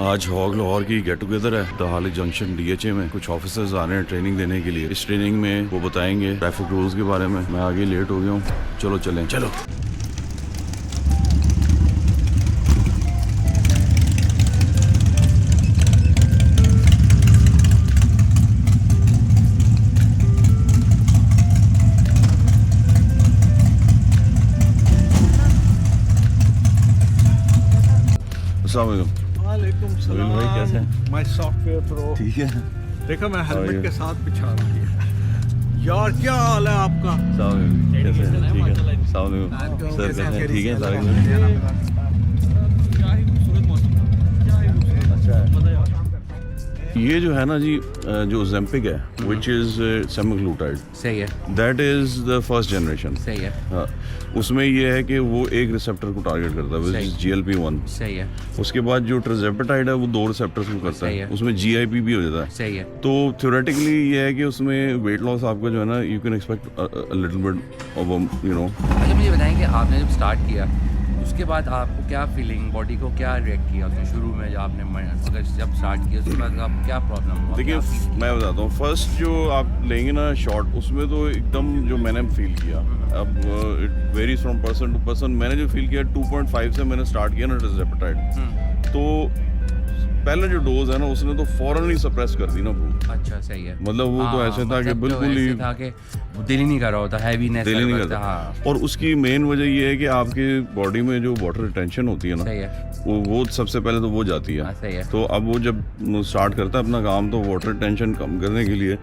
आज हॉग लाहौर की get together है दहाली जंक्शन DHA में। कुछ ऑफिसर्स आ रहे हैं ट्रेनिंग देने के लिए। इस ट्रेनिंग में वो बताएंगे ट्रैफिक रूल्स के बारे में। मैं आगे लेट हो गया हूँ, चलो चलें। चलो वालेकुम सलाम भाई, कैसे हैं? मैं सॉफ्टवेयर प्रो। ठीक है। देखो मैं हेलमेट के साथ बिछा रहा हूँ। यार क्या हाल है आपका? कैसे हैं? ठीक है। सर कैसे हैं? ठीक है सारे। ये जो है ना जी, जो Ozempic है विच इज़ सेमाग्लूटाइड, सही है, that is the first generation. सही है, हाँ, उसमें ये है कि वो एक रिसेप्टर को टारगेट करता है, विच इज़ GLP-1। सही है, उसके बाद जो ट्रिजेपिटाइड है वो 2 रिसेप्टर्स को करता है, उसमें GIP भी हो जाता है। सही है। तो थ्योरेटिकली ये है कि उसमें वेट लॉस आपका जो है ना, you can expect a little bit of you know. अच्छा मुझे बताएंगे, आपने जब स्टार्ट किया उसके बाद आपको क्या फीलिंग, बॉडी को क्या रिएक्ट किया उसने शुरू में जब आपने अगर जब स्टार्ट किया उसके बाद आपको क्या प्रॉब्लम हुआ? देखिए मैं बताता हूँ, फर्स्ट जो आप लेंगे ना शॉट, उसमें तो एकदम जो मैंने फील किया, अब it varies from person to person. मैंने जो फील किया 2.5 से मैंने स्टार्ट किया ना ट्रिजेपिटाइड, तो पहले जो डोज है ना उसने तो फौरन ही सप्रेस कर दी ना भूख। अच्छा सही है। मतलब वो तो ऐसे था कि बिल्कुल ही था कि दिल ही नहीं कर रहा होता, हैवीनेस दिल ही नहीं करता। हाँ। और उसकी मेन वजह ये है कि आपके बॉडी में जो वाटर रिटेंशन होती है ना, सही है, वो सबसे पहले तो वो जाती है। सही है। तो अब वो जब स्टार्ट करता है अपना काम, तो वाटर टेंशन कम करने के लिए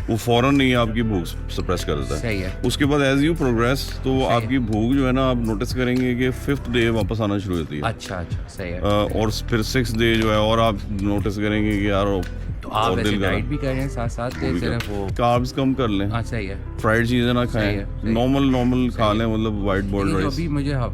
वो फौरन नहीं आपकी भूख सप्रेस कर देता है। सही है। उसके बाद एज यू प्रोग्रेस तो आपकी भूख जो है ना, आप नोटिस करेंगे कि 5th डे वापस आना शुरू होती है। अच्छा सही है। और फिर 6th डे जो है, और आप नोटिस करेंगे कि यार तो आप वैसे डाइट भी कर रहे हैं साथ साथ, सिर्फ वो कार्ब्स कम कर लें। सही है। फ्राइड चीज़ें ना खाएं, नॉर्मल खा लें, मतलब वाइट बॉइल्ड राइस।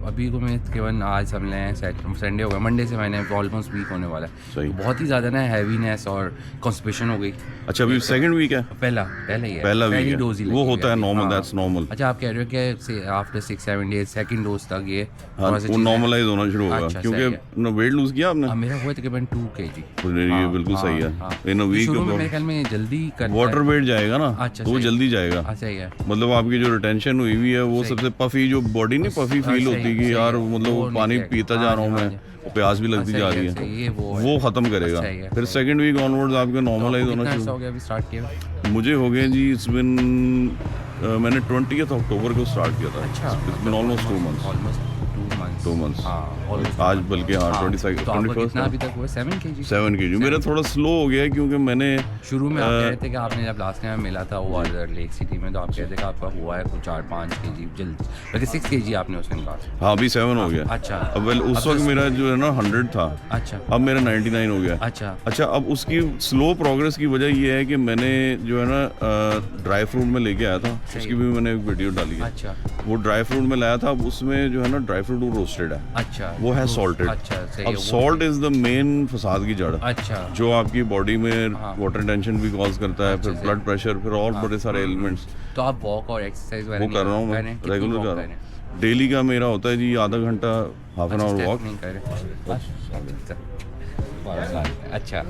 अभी को मैं तकरीबन आज समझ लें संडे हो गया, मंडे से मैंने ऑलमोस्ट वीक होने वाला है। सही। तो बहुत ही ज़्यादा ना हैवीनेस और कॉन्स्टिपेशन हो गई। अच्छा अभी सेकंड वीक है? पहला ही है, पहला वीक है, डोज ही वो होता है नॉर्मल, दैट्स नॉर्मल। अच्छा आप कह रहे हो कि आफ्टर 6-7 डेज सेकंड डोज तक ये वो नॉर्मलाइज होना शुरू होगा। अच्छा, क्योंकि वेट लूज किया आपने? मेरा हुआ तकरीबन 2 kg। ये बिल्कुल सही है। इन अ वीक मेरे ख्याल में जल्दी वाटर वेट जाएगा ना, अच्छा, तो वो जल्दी जाएगा। सही है। मतलब आपकी जो रिटेंशन हुई हुई है वो सबसे पफी, जो बॉडी नहीं पफी फील होती है कि यार मतलब पानी पीता जा रहा हूँ मैं, प्यास भी लगती जा रही है, वो खत्म करेगा। फिर सेकंड वीक ऑनवर्ड्स आपके नॉर्मलाइज होना शुरू हो गया। स्टार्ट किया मुझे हो गए जी, इट्स बिन मैंने 20th अक्टूबर को स्टार्ट किया था। अच्छा, it's been almost 2 months. 2 months आज बल्कि हाँ 21 अभी तक हुआ 7 kg। 7 kg मेरा थोड़ा स्लो हो गया क्योंकि मैंने शुरू में आप कह रहे थे कि आपने जब लास्ट टाइम मिला था वो लेक सिटी में, तो आप कहते थे कि आपका हुआ है कुछ 4-5 kg जल्द, बल्कि 6 kg आपने उस दिन कहा। हाँ अभी 7 हो गया। अच्छा अब उस वक्त मेरा जो है ना 100 था। अच्छा अब मेरा 99 हो गया। अच्छा अब उसकी स्लो प्रोग्रेस की वजह ये है कि मैंने जो है ना ड्राई फ्रूट में लेके आया था, उसकी भी मैंने एक वीडियो डाली है। अच्छा वो ड्राई फ्रूट में लाया था, अब उसमें जो है ना ड्राई फ्रूट रोस्टेड है। अच्छा वो है सॉल्टेड। अच्छा सही। अब सॉल्ट इज द मेन फसाद की जड़। अच्छा जो आपकी बॉडी में वाटर टेंशन भी कॉज करता है, फिर ब्लड प्रेशर, फिर और बड़े सारे एलिमेंट्स। तो आप वॉक और एक्सरसाइज वो कर रहा हूँ मैं, रेगुलर कर रहा हूँ। डेली का मेरा होता है जी आधा घंटा, हाफ एन आवर वॉक। अच्छा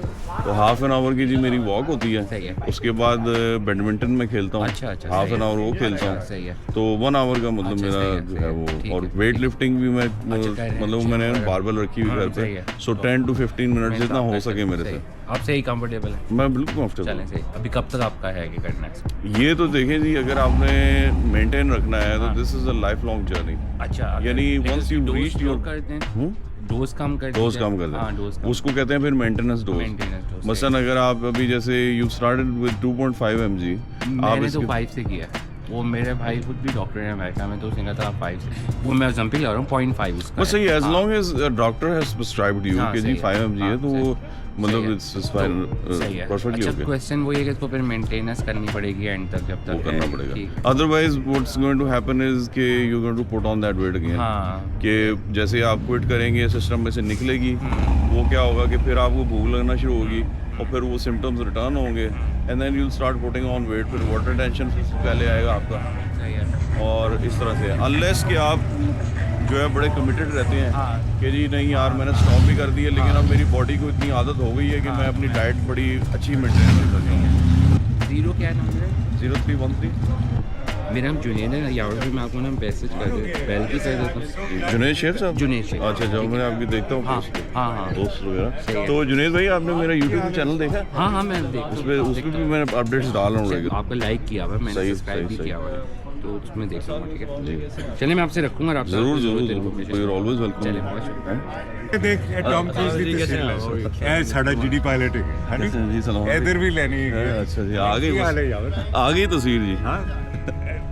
तो हाफ एन आवर की जी मेरी वॉक होती है। सही है। उसके बाद बैडमिंटन में खेलता हूँ। अच्छा हाफ एन आवर वो खेलता हूँ। सही है। तो 1 आवर का मतलब मेरा जो है वो। और वेट लिफ्टिंग भी मैं मतलब मैंने बारबेल रखी हुई घर पे, सो 10 to 15 मिनट जितना हो सके मेरे से। आप सही कंफर्टेबल है? मैं बिल्कुल कंफर्टेबल। चलें सही। अभी कब तक आपका है कि करना है ये तो देखें जी, अगर आपने मेंटेन रखना है तो this is a life long journey. अच्छा यानी once you reach your dose कम कर दें, उसको कहते हैं फिर मेंटेनेंस डोज। मसलन अगर आप अभी जैसे यू स्टार्टेड विद 2.5 mg, मैंने तो 5 से किया। वो मेरे भाई खुद भी डॉक्टर है अमेरिका में, तो उसने कहा था 5 से, वो मैं Ozempic ला रहा हूँ 0.5 उसका। बस सही, as long as doctor has prescribed you कि जी 5 mg है, तो वो मतलब it's fine, perfectly okay. Question वो है कि इसको फिर मेंटेनेंस करनी पड़ेगी एंड तक, जब तक वो करना पड़ेगा। Otherwise what's going to happen is कि you going to put on that weight again. कि जैसे आप क्विट करेंगे, सिस्टम में से निकलेगी, वो क्या होगा कि फिर आपको भूख लगना शुरू होगी और फिर वो सिम्टम्स रिटर्न होंगे, and then you start putting on weight. फिर वाटर टेंशन पहले आएगा आपका, और इस तरह से अनलेस कि आप जो है बड़े कमिटेड रहते हैं हाँ। कि जी नहीं यार मैंने स्टॉप भी कर दिया, लेकिन अब मेरी बॉडी को इतनी आदत हो गई है कि मैं अपनी डाइट बड़ी अच्छी मेंटेन कर सकता हूँ। 0 क्या नंबर है? 0313 मेरा नाम जुनेद है, या और भी मैं आपको ना मैसेज कर देता बेल भी कर देता हूँ। जुनेद शेख साहब? जुनेद शेख। अच्छा अच्छा, मैं आपकी देखता हूँ हाँ post पे, हाँ हाँ दोस्त सही वगैरह। है। तो जुनेद भाई आपने मेरा यूट्यूब चैनल देखा है? हाँ हाँ मैं देख उसपे भी मैंने अपडेट्स डाल रहा हूँ रेगुलर। आपका लाइक किया हुआ है, मैंने सही, सब्सक्राइब भी सही, किया हुआ है, तो उसमें देख लूँगा। ठीक है जी चलिए, मैं आपसे रखूँगा और आपसे जरूर आपको जरूर जरूरत जरूर, यू आर ऑलवेज चलिए वेलकम। बहुत शुक्रिया। देख ये टॉम क्रूज ਦੀ ਤਸਵੀਰ ਇਹ ਸਾਡਾ ਜੀਡੀ ਪਾਇਲਟ ਹੈ जी सलाम। ਇਧਰ भी लेनी है। अच्छा जी, आ गई ਕੀ ਹਾਲ ਹੈ बस। यार? आ गई तस्वीर जी। हाँ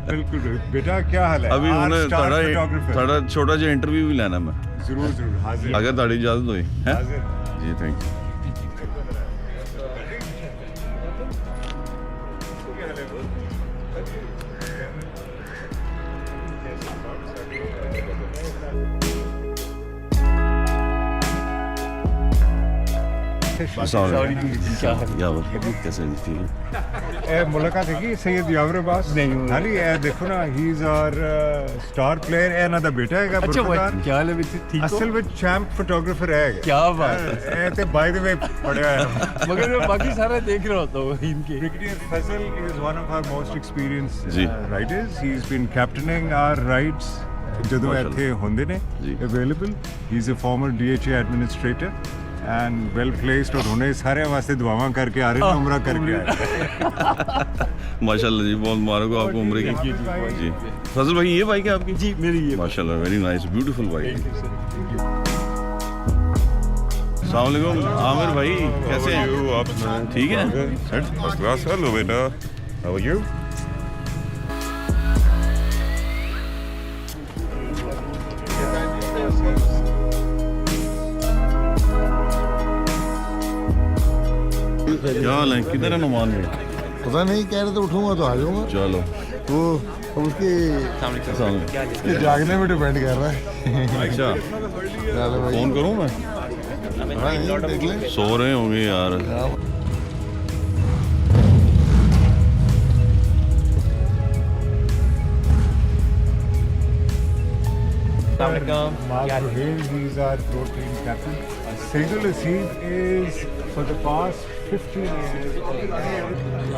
बिल्कुल बेटा, क्या हाल है? अभी Art उन्हें star थोड़ा photographer। थोड़ा छोटा जिहा इंटरव्यू भी लेना मैं, जरूर जरूर हाजिर अगर थोड़ी इजाजत हुई है। हाजिर। जी थैंक यू। क्या बताइए कैसे ठीक है? ਇਹ ਮੁਲਾਕਾਤ ਹੈਗੀ ਸੈयद यावर अब्बास नहीं हाली ਇਹ ਦੇਖੋ ਨਾ he is our star player, ਇਹ ਇਹਨਾਂ ਦਾ ਬੇਟਾ ਹੈਗਾ ਬਰਖੁਦਾਰ। क्या हाल है बेटी, ठीक हो? ਅਸਲ ਵਿੱਚ ਚੈਂਪ ਫੋਟੋਗ੍ਰਾਫਰ ਹੈ। क्या बात ਇਹ ਤੇ ਬਾਈ ਦ ਵੇ ਪੜਿਆ ਹੈ। मगर मैं बाकी सारा देख रहा होता हूँ इनके। Brigadier Fazal is one of our most experienced ji. riders. He's been captaining our rides ਜਦੋਂ ਇੱਥੇ ਹੁੰਦੇ ਨੇ ਜੀ। available. He's a former DHA administrator and well placed, और ਹੁਣੇ ਸਾਰਿਆਂ ਵਾਸਤੇ ਦੁਆਵਾਂ ਕਰਕੇ ਆ ਰਹੇ ਨੇ, ਉਮਰਾ ਕਰਕੇ ਆ ਰਹੇ माशाल्लाह जी, बहुत मुबारक हो आपको उम्र की। जी फजल भाई, ये बाइक है आपकी? जी मेरी ये। माशाल्लाह, वेरी नाइस, ब्यूटीफुल बाइक। अस्सलाम वालेकुम आमिर भाई, कैसे हैं आप सुनाएं? ठीक है? Set first class. हेलो बेटा, हाउ आर यू? क्या हाल है? किधर है नुमान भाई? पता नहीं, कह रहे तो उठूंगा तो आ जाऊंगा। चलो वो अब उसकी अस्सलाम वालेकुम। उसके जागने में डिपेंड कर रहा है। अच्छा, चलो भाई, फोन करूँ मैं? हाँ, यहीं देख लें। सो रहे होंगे यार। Mark Ruhail, he's our pro team captain. Saidul Aseem is for the past 15 years.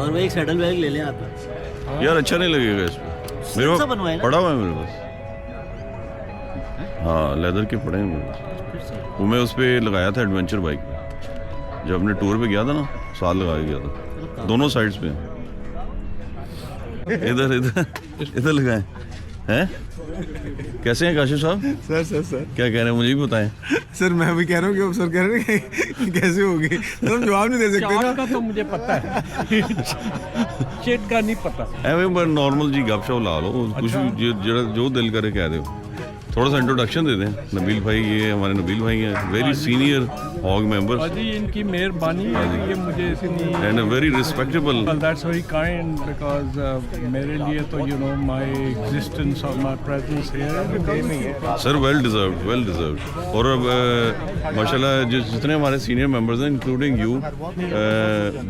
और वो एक सैडल बैग ले लें आप। यार अच्छा नहीं लगेगा इसमें, मेरे सा बनवाए पास ना? पड़ा हुआ है मेरे पास। हाँ लेदर के पड़े हैं मेरे पास। वो मैं उस पर लगाया था एडवेंचर बाइक पे, जब अपने टूर पे गया था ना, साल लगा के गया था। दोनों साइड्स पे इधर इधर इधर लगाए हैं। कैसे हैं काशिफ साहब? सर क्या कह रहे हैं, मुझे भी बताएं। सर मैं भी कह रहा हूँ कि अब सर कह रहे हैं कि कैसे होगी, तो हम जवाब नहीं दे सकते चाट ना। का तो मुझे पता है, चेट का नहीं पता। ਐਵੇਂ ਬਸ ਨॉर्मल जी गपशप ला लो, कुछ भी जो दिल करे कह दो। थोड़ा सा इंट्रोडक्शन दे दें। नबील भाई, ये हमारे नबील भाई हैं, वेरी सीनियर हॉग मेंबर अजी इनकी मेहरबानी है कि ये मुझे इतनी and very respectable. That's very kind because मेरे लिए तो यू नो माय एग्जिस्टेंस और my presence here sir well deserved. और अब माशाल्लाह जितने हमारे सीनियर मेंबर्स हैं, including you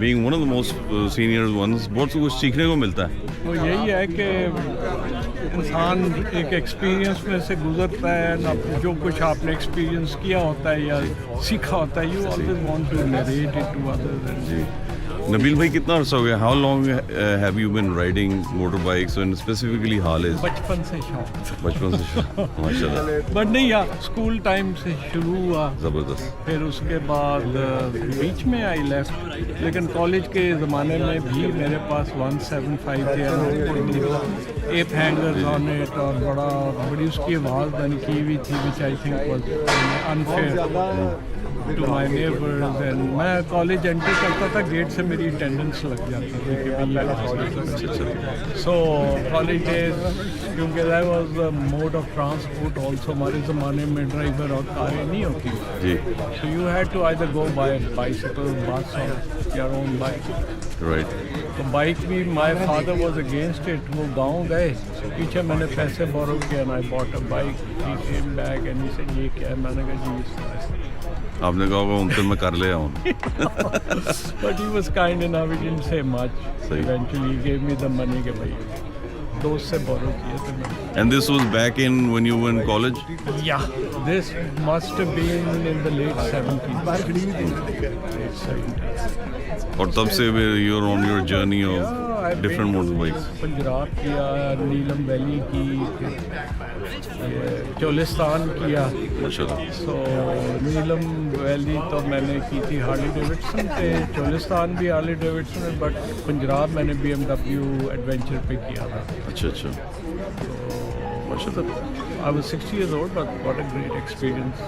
being one of the most senior ones, बहुत कुछ सीखने को मिलता है। तो यही है कि इंसान एक एक्सपीरियंस में से गुजरता है ना, जो कुछ आपने एक्सपीरियंस किया होता है या सीखा होता है, you always want to narrate it to others. जी नबील भाई, कितना अर्सा हो गया? How long have you been riding motor bikes and specifically Harleys? बचपन से शौक, बचपन से माशाल्लाह, बट नहीं यार स्कूल टाइम से शुरू हुआ, ज़बरदस्त। फिर उसके बाद बीच में आई लेफ्ट, लेकिन कॉलेज के ज़माने में भी मेरे पास 175 थे, एप हैंगर्स ऑन इट, और बड़ी उसकी आवाज़ बन की हुई थी, which I think was unfair to my neighbours. And मैं कॉलेज एंटर करता था, गेट से मेरी अटेंडेंस लग जाती थी कि भाई। सो कॉलेज डेज, क्योंकि that was the mode of transport also, हमारे ज़माने में ड्राइवर और कारें नहीं होती, जी so you had to either go by bicycle, bus और योर ओन बाइक। राइट। तो बाइक भी my father was against it, वो गांव गए, पीछे मैंने पैसे बोरो किए and I bought a bike, he came back and he said ये क्या है, मैंने कहा जी इस तरह से। आपने कहा होगा उनसे मैं कर ले आऊँ। But he was kind enough, he didn't say much. सही। Eventually he gave me the money के भाई दोस्त से बोरो किए थे मैंने। And this was back in when you were in college? Yeah, this must have been in the late 70s. और तब से you're on your journey of I've different been to motorbikes. Punjab किया, नीलम वैली की, चोलिस्तान किया। माशाल्लाह। So नीलम valley तो मैंने की थी हार्ली डेविडसन पे, चोलिस्तान भी हार्ली डेविडसन में, बट पंजाब मैंने BMW एडवेंचर पे किया था। अच्छा अच्छा। माशाल्लाह। I was 60 years old, but what a great experience.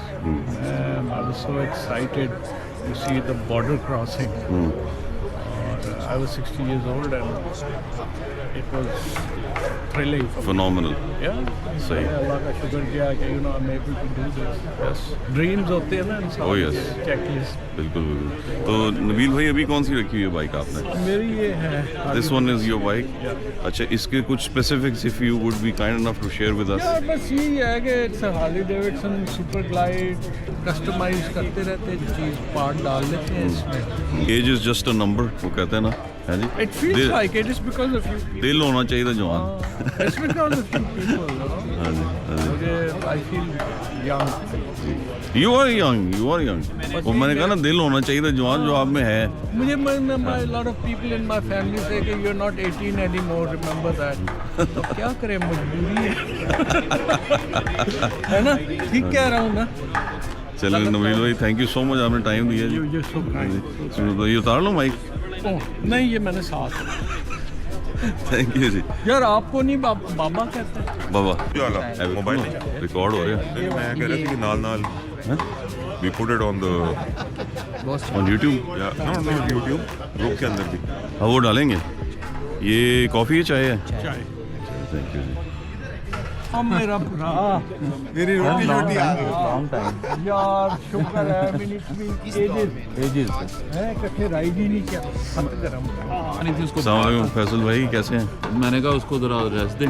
I was so excited to see the border crossing. I was 60 years old and it was thrilling. Phenomenal. Yeah. सही। अल्लाह का शुक्र किया कि I'm able to do this. Yes. Dreams होते हैं ना इंसान Oh, yes. के, checklist. बिल्कुल बिल्कुल। तो नबील भाई अभी कौन सी रखी हुई है बाइक आपने? मेरी ये है। This one is your bike? अच्छा, इसके कुछ specifics if you would be kind enough to share with us? यार बस यही है कि it's Harley Davidson Super Glide, customize करते रहते हैं, चीज़ पार्ट डाल देते हैं इसमें। Age is just a number, वो कहते हैं ना, है जी? It feels दिल- like it is because of you people. दिल होना चाहिए था जवान। It's because of you people, you know. हाँ जी, हाँ जी। मुझे I feel young. You are young, you are young। वो मैंने कहा ना दिल होना चाहिए था जवान जो आप में है। मुझे a lot of people in my family say कि you're not 18 anymore, remember that. तो क्या करें, मजबूरी है। है ना? ठीक कह रहा हूँ ना? चलिए नबील भाई, थैंक यू सो मच, आपने टाइम दिया जी। You're so kind. ये उतार लो माइक। Oh, नहीं ये मैंने साथ। थैंक यू जी। यार आपको नहीं बाबा कहते हैं। बाबा ਕੀ ਹਾਲ ਆ ਮੋਬਾਈਲ रिकॉर्ड हो रहा है ਮੈਂ ਕਹਿ ਰਿਹਾ ਸੀ ਕਿ ਨਾਲ ਨਾਲ we put it on the on YouTube। yeah no YouTube group के अंदर भी हाँ वो डालेंगे। ये कॉफ़ी है चाय है? चाय। थैंक यू जी। अब मेरा भरा मेरी रोटी छोटी आ गई। यार शुक्र है मैंने एजेस है कथे राइड ही नहीं किया खत गरम अस्सलाम वालेकुम फैसल भाई, कैसे हैं? मैंने कहा उसको जरा रेस्ट दे।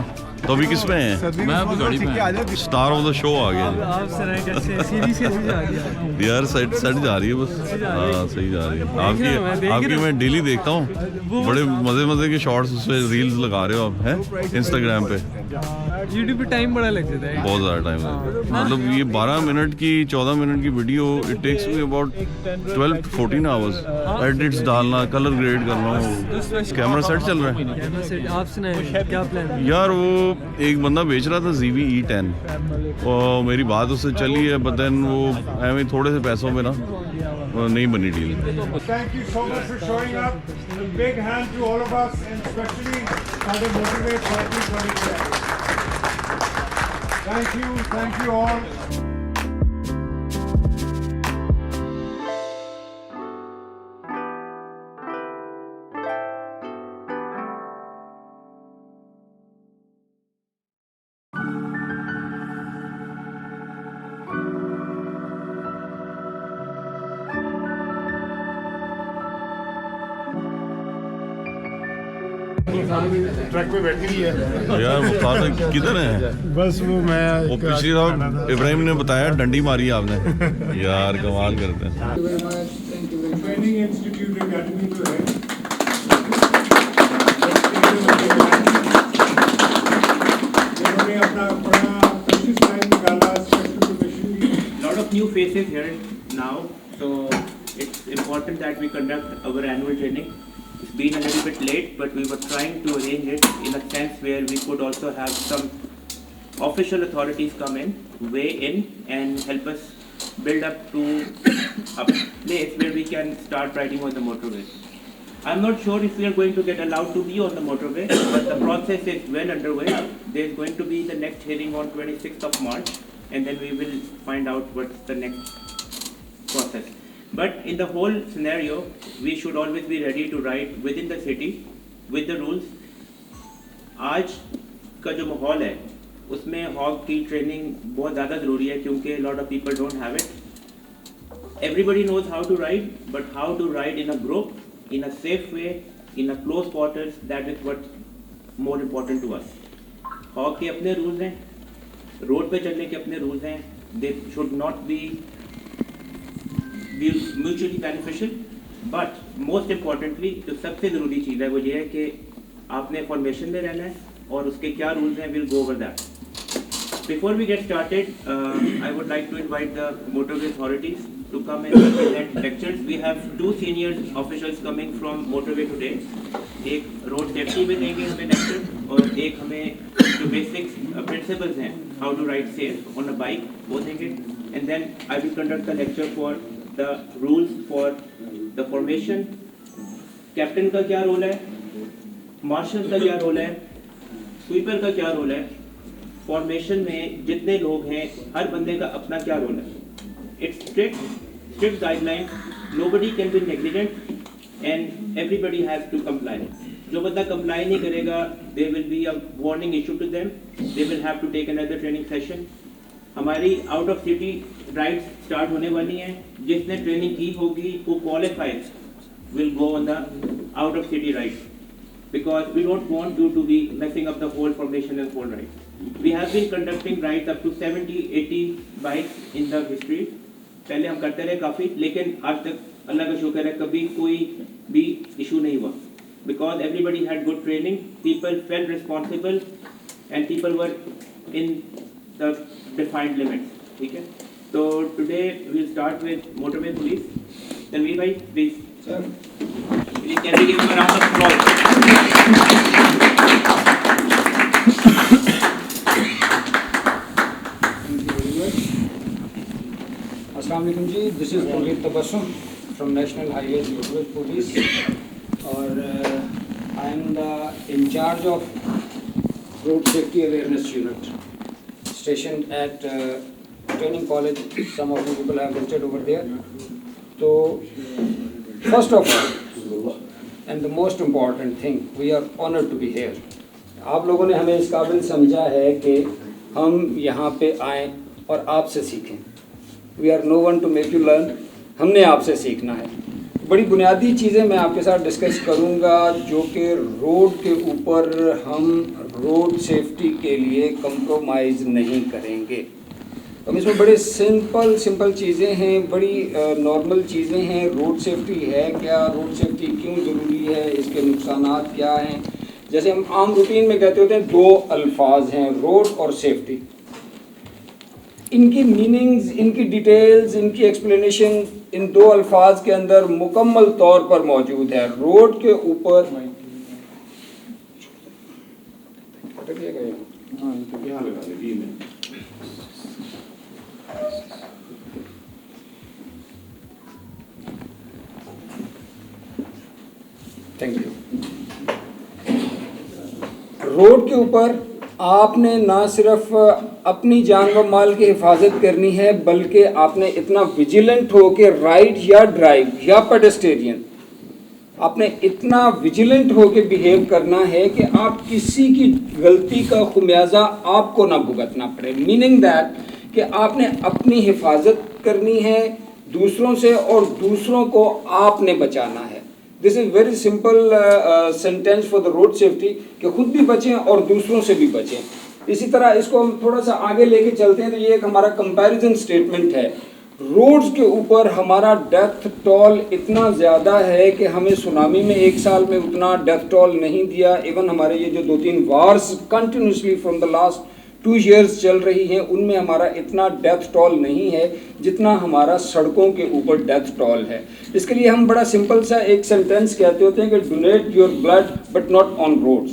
तो अभी किस में हैं? मैं अभी गाड़ी में स्टार ऑफ द शो आ गया जी। आप सुनाए कैसे सीरीज कैसे जा रही है? यार सेट सेट जा रही है बस। हाँ सही जा रही है। आपकी मैं डेली देखता हूँ, बड़े मज़े के शॉर्ट्स उसमें रील्स लगा रहे हो आप, हैं इंस्टाग्राम पे। यूट्यूब पे टाइम बड़ा लग जाता है। बहुत ज़्यादा टाइम लगता है, मतलब ये 12 मिनट की 14 मिनट की video it takes me about 12 to 14 hours. Edits डालना, कलर ग्रेड करना, कैमरा सेट चल रहा है। आप सुनाए क्या प्लान है? यार वो एक बंदा बेच रहा था ZV E10 और मेरी बात उससे चली है, बट देन वो ऐਵੇਂ थोड़े से पैसों में ना नहीं बनी deal. Thank you so much for showing up. A big hand to all of us and especially our Motivate 2023. Thank you all. Truck पे बैठी हुई है यार मुख्तार भाई किधर है? बस वो मैं वो पिछली दफा इब्राहिम ने बताया डंडी मारी आपने। यार कमाल करते हैं। ट्रेनिंग इंस्टीट्यूट एकेडमी जो है जिन्होंने अपना बड़ा प्रेशियस टाइम निकाला स्पेशल परमिशन भी। Lot of new faces here now, so it's important that we conduct our annual training. It's been a little bit late, but we were trying to arrange it in a sense where we could also have some official authorities come in, weigh in, and help us build up to a place where we can start riding on the motorway. I'm not sure if we are going to get allowed to be on the motorway, but the process is well underway. There's going to be the next hearing on 26th of March, and then we will find out what's the next process. But in the whole scenario, we should always be ready to ride within the city with the rules. आज का जो माहौल है उसमें hog की training बहुत ज़्यादा ज़रूरी है क्योंकि lot of people don't have it. Everybody knows how to ride, but how to ride in a group, in a safe way, in a close quarters, that is what's more important to us. हॉग के अपने rules हैं, road पे चलने के अपने rules हैं. They should not be mutually beneficial, but most importantly जो सबसे ज़रूरी चीज़ है वो ये है कि आपने फॉर्मेशन में रहना है, और उसके क्या rules हैं, we'll go over that. Before we get started, I would like to invite the motorway authorities to come and present lectures. We have two senior officials coming from motorway today. एक road safety में देंगे हमें lecture और एक हमें जो basic principles हैं how to ride safe on a bike वो देंगे. And then I will conduct the lecture for the rules for the formation. Captain का क्या रोल है, मार्शल का क्या रोल है, स्वीपर का क्या रोल है, फॉर्मेशन में जितने लोग हैं हर बंदे का अपना क्या रोल है. It's strict guideline, nobody can be negligent and everybody has to comply. जो बंदा कंप्लाई नहीं करेगा there will be a warning issue to them, they will have to take another training session. हमारी out of city rides start होने वाली हैं. जिसने training की होगी वो qualified will go on the out of city ride, because we don't want you to be messing up the whole formation and whole ride. We have been conducting rides up to 70-80 bikes in the history. पहले हम करते रहे काफ़ी, लेकिन आज तक अल्लाह का शुक्र है कभी कोई भी इशू नहीं हुआ, because everybody had good training, people felt responsible and people were in the defined limits. ठीक है, तो today we'll start with motorway police. Tanveer bhai, please. Sir, please can we give him a round of applause? अस्सलाम वालेकुम जी, this is Puneet Tabassum from National Highways Motorway Police और I am the incharge of road safety awareness unit station at training college. Some of you people have visited over there. तो first of all and the most important thing, we are honoured to be here. आप लोगों ने हमें इस काबिल समझा है कि हम यहाँ पे आएँ और आपसे सीखें. We are no one to make you learn, हमने आपसे सीखना है. बड़ी बुनियादी चीज़ें मैं आपके साथ डिस्कस करूँगा जो कि रोड के ऊपर हम रोड सेफ्टी के लिए कंप्रोमाइज़ नहीं करेंगे. अब इसमें बड़े सिंपल चीज़ें हैं, बड़ी नॉर्मल चीज़ें हैं. रोड सेफ्टी है क्या, रोड सेफ्टी क्यों ज़रूरी है, इसके नुकसानात क्या हैं. जैसे हम आम रूटीन में कहते होते हैं दो अल्फाज हैं, रोड और सेफ्टी. इनकी मीनिंग्स, इनकी डिटेल्स, इनकी एक्सप्लेनेशन इन दो अल्फाज के अंदर मुकम्मल तौर पर मौजूद है. रोड के ऊपर थैंक यू. रोड के ऊपर आपने ना सिर्फ अपनी जान व माल की हिफाजत करनी है, बल्कि आपने इतना विजिलेंट हो के राइड या ड्राइव या पेडेस्टेरियन, आपने इतना विजिलेंट हो के बिहेव करना है कि आप किसी की गलती का खुमियाजा आपको ना भुगतना पड़े. मीनिंग दैट कि आपने अपनी हिफाजत करनी है दूसरों से और दूसरों को आपने बचाना है. This is very simple sentence for the road safety कि खुद भी बचें और दूसरों से भी बचें. इसी तरह इसको हम थोड़ा सा आगे लेके चलते हैं तो ये एक हमारा कंपैरिजन स्टेटमेंट है. रोड्स के ऊपर हमारा डेथ टॉल इतना ज़्यादा है कि हमें सुनामी में एक साल में उतना डेथ टॉल नहीं दिया. इवन हमारे ये जो 2-3 wars continuously from the last 2 years चल रही हैं, उनमें हमारा इतना डेथ टॉल नहीं है जितना हमारा सड़कों के ऊपर डेथ टॉल है. इसके लिए हम बड़ा सिंपल सा एक सेंटेंस कहते होते हैं कि donate your blood but not on roads.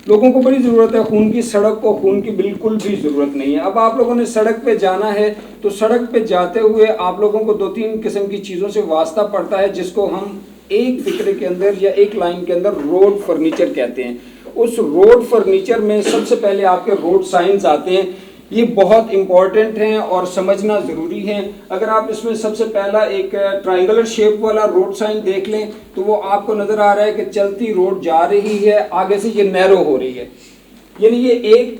लोगों को बड़ी ज़रूरत है खून की, सड़क को खून की बिल्कुल भी ज़रूरत नहीं है. अब आप लोगों ने सड़क पे जाना है तो सड़क पे जाते हुए आप लोगों को 2-3 किस्म की चीज़ों से वास्ता पड़ता है, जिसको हम एक फिक्रे के अंदर या एक लाइन के अंदर रोड फर्नीचर कहते हैं. उस रोड फर्नीचर में सबसे पहले आपके रोड साइंस आते हैं. ये बहुत इम्पॉर्टेंट हैं और समझना ज़रूरी है. अगर आप इसमें सबसे पहला एक ट्रायंगुलर शेप वाला रोड साइन देख लें तो वो आपको नज़र आ रहा है कि चलती रोड जा रही है, आगे से ये नैरो हो रही है. यानी ये एक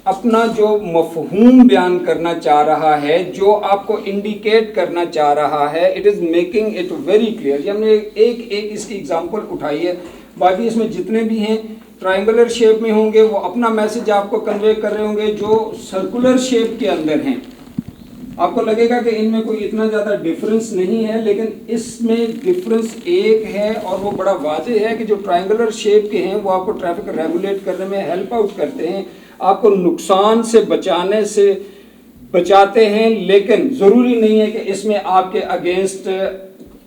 अपना जो मफहूम बयान करना चाह रहा है, जो आपको इंडिकेट करना चाह रहा है, it is making it very clear. हमने एक इसकी एग्जांपल उठाई है, बाकी इसमें जितने भी हैं ट्रायंगुलर शेप में होंगे वो अपना मैसेज आपको कन्वे कर रहे होंगे. जो सर्कुलर शेप के अंदर हैं आपको लगेगा कि इनमें कोई इतना ज़्यादा डिफरेंस नहीं है, लेकिन इसमें डिफरेंस एक है और वो बड़ा वाज़ेह है कि जो ट्रायंगुलर शेप के हैं वो आपको ट्रैफिक रेगुलेट करने में हेल्प आउट करते हैं, आपको नुकसान से बचाते हैं, लेकिन ज़रूरी नहीं है कि इसमें आपके अगेंस्ट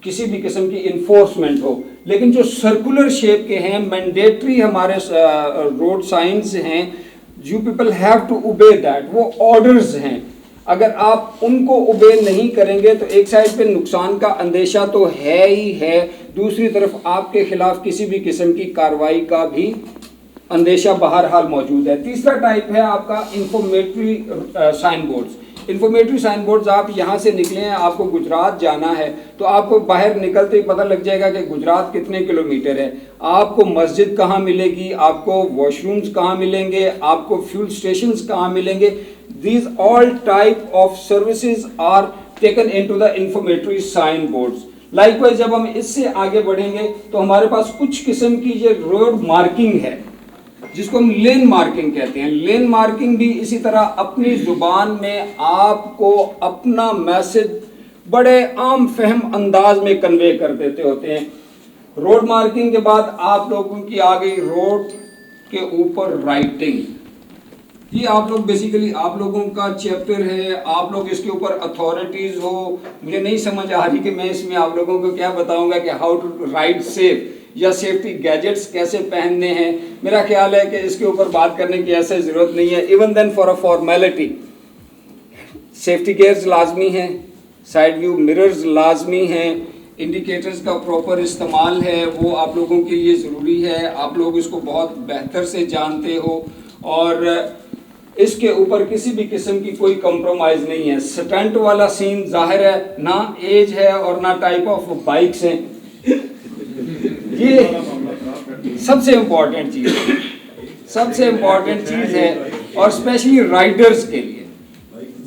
किसी भी किस्म की इन्फोर्समेंट हो। लेकिन जो सर्कुलर शेप के हैं, मैंडेटरी हमारे रोड साइंस हैं, you people have to obey that, वो ऑर्डर्स हैं। अगर आप उनको ओबे नहीं करेंगे तो एक साइड पे नुकसान का अंदेशा तो है ही है, दूसरी तरफ आपके खिलाफ किसी भी किस्म की कार्रवाई का भी अंदेशा बहरहाल मौजूद है। तीसरा टाइप है आपका informatory sign boards. Informatory sign boards, आप यहाँ से निकले हैं, आपको गुजरात जाना है, तो आपको बाहर निकलते ही पता लग जाएगा कि गुजरात कितने किलोमीटर है, आपको मस्जिद कहाँ मिलेगी, आपको वॉशरूम्स कहाँ मिलेंगे, आपको फ्यूल स्टेशंस कहाँ मिलेंगे। These all type of services are taken into the informatory sign boards. Likewise, जब हम इससे आगे बढ़ेंगे तो हमारे पास कुछ किस्म की ये रोड मार्किंग है जिसको हम लेन मार्किंग कहते हैं। लेन मार्किंग भी इसी तरह अपनी जुबान में आपको अपना मैसेज बड़े आम फहम अंदाज में कन्वे कर देते होते हैं। रोड मार्किंग के बाद आप लोगों की आ गई रोड के ऊपर राइटिंग। ये आप लोग बेसिकली आप लोगों का चैप्टर है, आप लोग इसके ऊपर अथॉरिटीज हो। मुझे नहीं समझ आ रही कि मैं इसमें आप लोगों को क्या बताऊंगा कि हाउ टू राइड सेफ या सेफ्टी गैजेट्स कैसे पहनने हैं। मेरा ख्याल है कि इसके ऊपर बात करने की ऐसे ज़रूरत नहीं है। Even then for a formality, safety gears लाजमी हैं, साइड व्यू मिरर्स लाजमी हैं, इंडिकेटर्स का प्रॉपर इस्तेमाल है वो आप लोगों के लिए ज़रूरी है। आप लोग इसको बहुत बेहतर से जानते हो और इसके ऊपर किसी भी किस्म की कोई कंप्रोमाइज़ नहीं है। स्टंट वाला सीन जाहिर है ना एज है और ना टाइप ऑफ बाइक्स हैं। ये सबसे इम्पोर्टेंट चीज़ है और स्पेशली राइडर्स के लिए।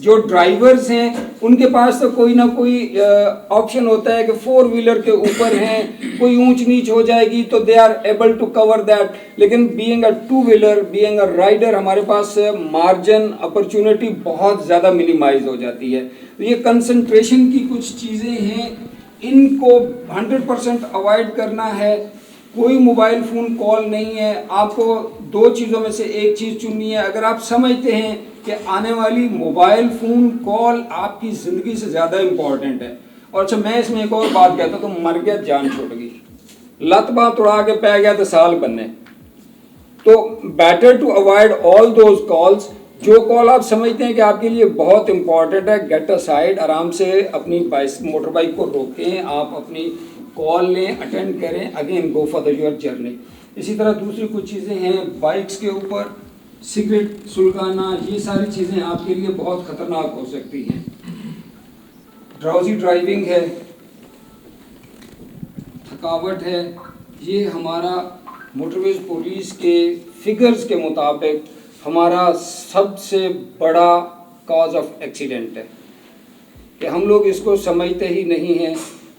जो ड्राइवर्स हैं उनके पास तो कोई ना कोई ऑप्शन होता है कि 4 व्हीलर के ऊपर हैं, कोई ऊंच नीच हो जाएगी तो they are able to cover that. लेकिन being a 2 wheeler, being a rider, हमारे पास मार्जिन अपॉर्चुनिटी बहुत ज़्यादा मिनिमाइज हो जाती है। तो ये कंसंट्रेशन की कुछ चीज़ें हैं, इनको 100% अवॉइड करना है। कोई मोबाइल फ़ोन कॉल नहीं है, आपको 2 चीज़ों में से एक चीज़ चुननी है। अगर आप समझते हैं कि आने वाली मोबाइल फ़ोन कॉल आपकी ज़िंदगी से ज़्यादा इम्पॉर्टेंट है, और अच्छा मैं इसमें एक और बात कहता हूँ, तो मर गया जान छूट गई, लत बात उड़ा के पै गया तो साल बनने। तो better to avoid all those calls. जो कॉल आप समझते हैं कि आपके लिए बहुत इंपॉर्टेंट है, गेट अ साइड, आराम से अपनी मोटर बाइक को रोकें, आप अपनी कॉल लें, अटेंड करें, again go for the your journey. इसी तरह दूसरी कुछ चीज़ें हैं बाइक्स के ऊपर, सिगरेट सुलगाना, ये सारी चीज़ें आपके लिए बहुत ख़तरनाक हो सकती हैं। ड्राउजी ड्राइविंग है, थकावट है, ये हमारा मोटरवेज पुलिस के फिगर्स के मुताबिक हमारा सबसे बड़ा कॉज ऑफ एक्सीडेंट है कि हम लोग इसको समझते ही नहीं हैं।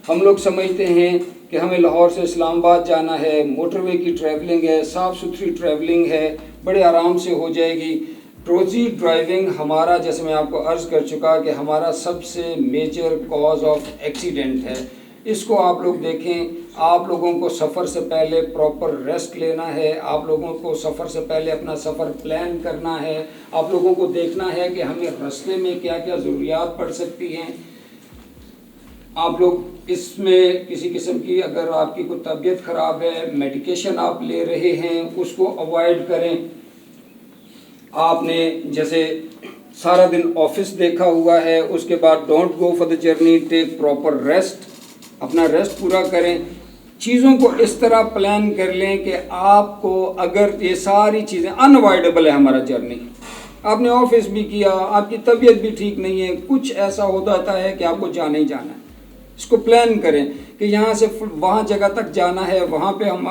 हम लोग समझते हैं कि हमें लाहौर से इस्लामाबाद जाना है, मोटरवे की ट्रैवलिंग है, साफ़ सुथरी ट्रैवलिंग है, बड़े आराम से हो जाएगी। ड्राउजी ड्राइविंग हमारा, जैसे मैं आपको अर्ज़ कर चुका कि हमारा सबसे मेजर कॉज ऑफ एक्सीडेंट है। इसको आप लोग देखें। आप लोगों को सफ़र से पहले प्रॉपर रेस्ट लेना है, आप लोगों को सफ़र से पहले अपना सफ़र प्लान करना है, आप लोगों को देखना है कि हमें रास्ते में क्या क्या ज़रूरियात पड़ सकती हैं। आप लोग इसमें किसी किस्म की, अगर आपकी कोई तबीयत ख़राब है, मेडिकेशन आप ले रहे हैं, उसको अवॉइड करें। आपने जैसे सारा दिन ऑफिस देखा हुआ है, उसके बाद don't go for the journey, take proper rest, अपना रेस्ट पूरा करें। चीज़ों को इस तरह प्लान कर लें कि आपको, अगर ये सारी चीज़ें अनअवॉइडेबल है, हमारा जर्नी, आपने ऑफिस भी किया, आपकी तबीयत भी ठीक नहीं है, कुछ ऐसा हो जाता है कि आपको जाना ही जाना है, इसको प्लान करें कि यहाँ से वहाँ जगह तक जाना है, वहाँ पे हम